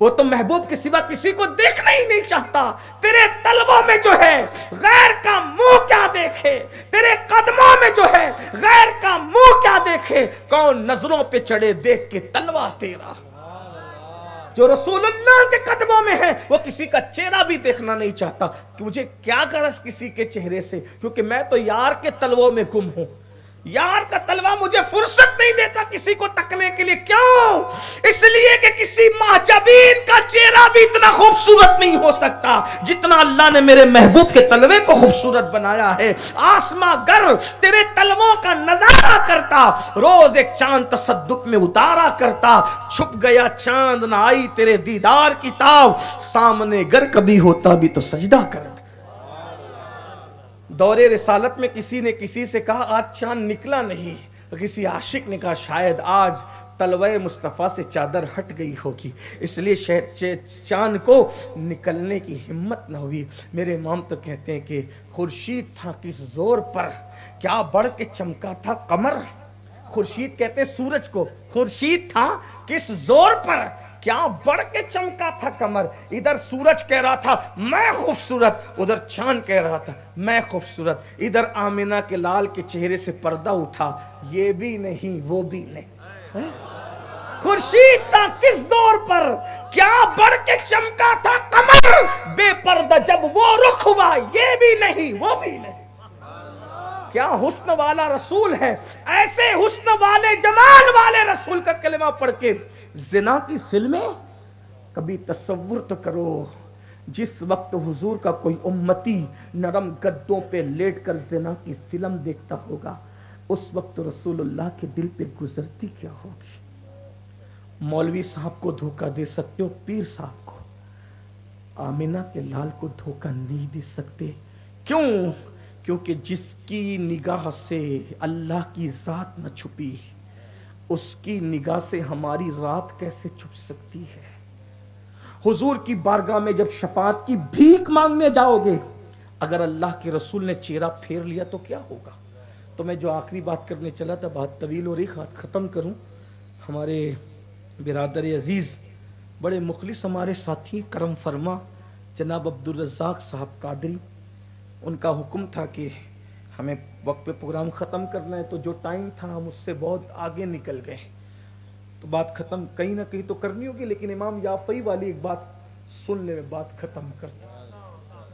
وہ تو محبوب کے سوا کسی کو دیکھنا ہی نہیں چاہتا. تیرے طلبوں میں جو ہے غیر کا منہ کیا دیکھے, تیرے قدموں میں جو ہے غیر کا منہ کیا دیکھے. کون نظروں پہ چڑھے دیکھ کے تلوا تیرا. جو رسول اللہ کے قدموں میں ہے وہ کسی کا چہرہ بھی دیکھنا نہیں چاہتا کہ مجھے کیا غرض کسی کے چہرے سے, کیونکہ میں تو یار کے تلووں میں گم ہوں. یار کا تلوہ مجھے فرصت نہیں دیتا کسی کو تکنے کے لیے. کیوں؟ اس لیے کہ کسی محجبین کا چہرہ بھی اتنا خوبصورت نہیں ہو سکتا جتنا اللہ نے میرے محبوب کے تلوے کو خوبصورت بنایا ہے. آسماں گر تیرے تلووں کا نظارہ کرتا, روز ایک چاند تصدق میں اتارا کرتا. چھپ گیا چاند نہ آئی تیرے دیدار کی تاب, سامنے گر کبھی ہوتا بھی تو سجدہ کرتا. دور رسالت میں کسی نے کسی سے کہا آج چاند نکلا نہیں. کسی عاشق نے کہا شاید آج تلوہ مصطفیٰ سے چادر ہٹ گئی ہوگی, اس لیے چاند کو نکلنے کی ہمت نہ ہوئی. میرے امام تو کہتے ہیں کہ خورشید تھا کس زور پر, کیا بڑھ کے چمکا تھا قمر. خورشید کہتے ہیں سورج کو, خورشید تھا کس زور پر, کیا بڑھ کے چمکا تھا قمر. ادھر سورج کہہ رہا تھا میں خوبصورت, ادھر چاند کہہ رہا تھا میں خوبصورت. ادھر آمینہ کے لال کے چہرے سے پردہ اٹھا, یہ بھی نہیں وہ بھی نہیں. خورشید تھا کس زور پر, کیا بڑھ کے چمکا تھا قمر. بے پردہ جب وہ رخ ہوا, یہ بھی نہیں وہ بھی نہیں. کیا حسن والا رسول ہے, ایسے حسن والے جمال والے رسول کا کلمہ پڑھ کے زنا کی فلمیں. کبھی تصور تو کرو جس وقت حضور کا کوئی امتی نرم گدوں پہ لیٹ کر زنا کی فلم دیکھتا ہوگا, اس وقت رسول اللہ کے دل پہ گزرتی کیا ہوگی. مولوی صاحب کو دھوکہ دے سکتے ہو, پیر صاحب کو, آمینہ کے لال کو دھوکہ نہیں دے سکتے. کیوں؟ کیونکہ جس کی نگاہ سے اللہ کی ذات نہ چھپی, اس کی نگاہ سے ہماری رات کیسے چھپ سکتی ہے. حضور کی بارگاہ میں جب شفاعت کی بھیک مانگنے جاؤ گے, اگر اللہ کے رسول نے چہرہ پھیر لیا تو کیا ہوگا. تو میں جو آخری بات کرنے چلا تھا, بات طویل ہو رہی, ختم کروں. ہمارے برادر عزیز بڑے مخلص ہمارے ساتھی کرم فرما جناب عبدالرزاق صاحب قادری, ان کا حکم تھا کہ ہمیں وقت پہ پروگرام ختم کرنا ہے, تو جو ٹائم تھا ہم اس سے بہت آگے نکل گئے. تو بات ختم کہیں نہ کہیں تو کرنی ہوگی, لیکن امام یافعی والی ایک بات سن لے, بات ختم کرتا.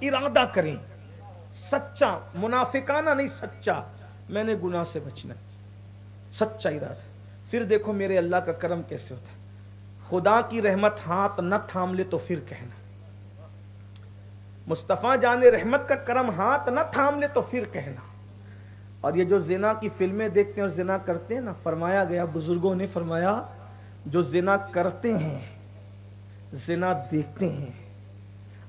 ارادہ کریں سچا, منافقانہ نہیں, سچا, میں نے گناہ سے بچنا ہے, سچا ارادہ. پھر دیکھو میرے اللہ کا کرم کیسے ہوتا ہے. خدا کی رحمت ہاتھ نہ تھام لے تو پھر کہنا, مصطفیٰ جان رحمت کا کرم ہاتھ نہ تھام لے تو پھر کہنا. اور یہ جو زنا کی فلمیں دیکھتے ہیں اور زنا کرتے ہیں نا, فرمایا گیا, بزرگوں نے فرمایا, جو زنا کرتے ہیں, زنا دیکھتے ہیں,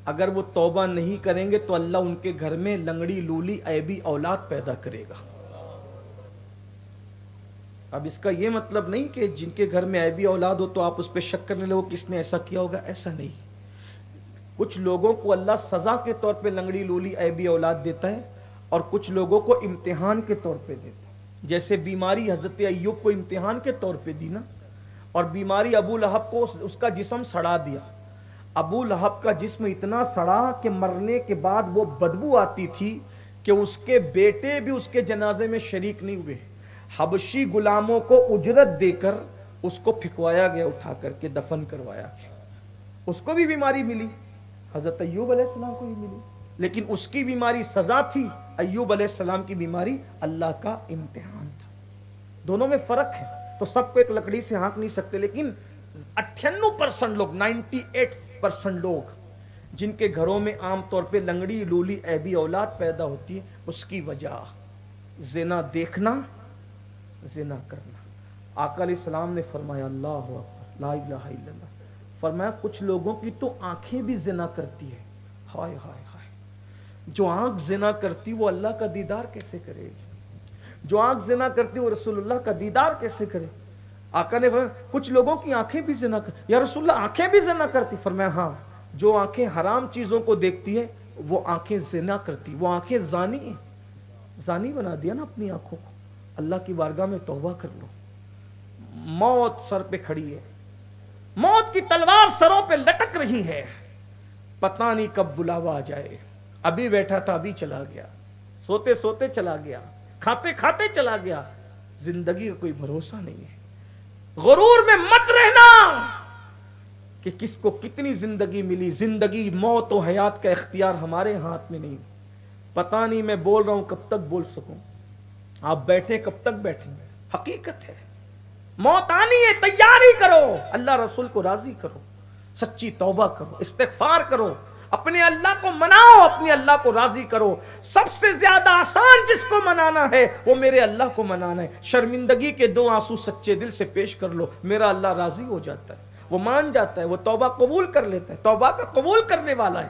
اگر وہ توبہ نہیں کریں گے تو اللہ ان کے گھر میں لنگڑی لولی عیبی اولاد پیدا کرے گا. اب اس کا یہ مطلب نہیں کہ جن کے گھر میں عیبی اولاد ہو تو آپ اس پہ شک کرنے لگو کس نے ایسا کیا ہوگا, ایسا نہیں. کچھ لوگوں کو اللہ سزا کے طور پہ لنگڑی لولی عیبی اولاد دیتا ہے, اور کچھ لوگوں کو امتحان کے طور پہ دیتا ہے. جیسے بیماری حضرت ایوب کو امتحان کے طور پہ دی نا, اور بیماری ابو لہب کو اس کا جسم سڑا دیا. ابو لہب کا جسم اتنا سڑا کہ مرنے کے بعد وہ بدبو آتی تھی کہ اس کے بیٹے بھی اس کے جنازے میں شریک نہیں ہوئے. حبشی غلاموں کو اجرت دے کر اس کو پھکوایا گیا, اٹھا کر کے دفن کروایا گیا. اس کو بھی بیماری ملی, حضرت ایوب علیہ السلام کو بھی ملی, لیکن اس کی بیماری سزا تھی, ایوب علیہ السلام کی بیماری اللہ کا امتحان تھا. دونوں میں فرق ہے. تو سب کو ایک لکڑی سے ہانک نہیں سکتے, لیکن 98% لوگ, 98% لوگ جن کے گھروں میں عام طور پہ لنگڑی لولی ایبی اولاد پیدا ہوتی ہے, اس کی وجہ زنا دیکھنا, زنا کرنا. آقا علیہ السلام نے فرمایا اللہ اکبر لا الہ الا اللہ, فرمایا کچھ لوگوں کی تو آنکھیں بھی زنا کرتی ہے. ہائے ہائے ہائے, جو آنکھ زنا کرتی وہ اللہ کا دیدار کیسے کرے گی؟ جو آنکھ زنا کرتی وہ رسول اللہ کا دیدار کیسے کرے؟ آقا نے فرمایا کچھ لوگوں کی آنکھیں بھی زنا کرتی. یا رسول اللہ آنکھیں بھی زنا کرتی؟ فرمایا ہاں, جو آنکھیں حرام چیزوں کو دیکھتی ہے وہ آنکھیں زنا کرتی, وہ آنکھیں زانی ہیں. زانی بنا دیا نا اپنی آنکھوں کو. اللہ کی بارگاہ میں توبہ کر لو. موت سر پہ کھڑی ہے, موت کی تلوار سروں پہ لٹک رہی ہے, پتہ نہیں کب بلاوا آ جائے. ابھی بیٹھا تھا ابھی چلا گیا, سوتے سوتے چلا گیا, کھاتے کھاتے چلا گیا. زندگی کا کوئی بھروسہ نہیں ہے. غرور میں مت رہنا کہ کس کو کتنی زندگی ملی. زندگی موت و حیات کا اختیار ہمارے ہاتھ میں نہیں. پتہ نہیں میں بول رہا ہوں کب تک بول سکوں, آپ بیٹھے کب تک بیٹھیں گے. حقیقت ہے موت آنی ہے, تیاری کرو, اللہ رسول کو راضی کرو, سچی توبہ کرو, استغفار کرو, اپنے اللہ کو مناؤ, اپنے اللہ کو راضی کرو. سب سے زیادہ آسان جس کو منانا ہے وہ میرے اللہ کو منانا ہے. شرمندگی کے 2 آنسو سچے دل سے پیش کر لو, میرا اللہ راضی ہو جاتا ہے, وہ مان جاتا ہے, وہ توبہ قبول کر لیتا ہے, توبہ کا قبول کرنے والا ہے.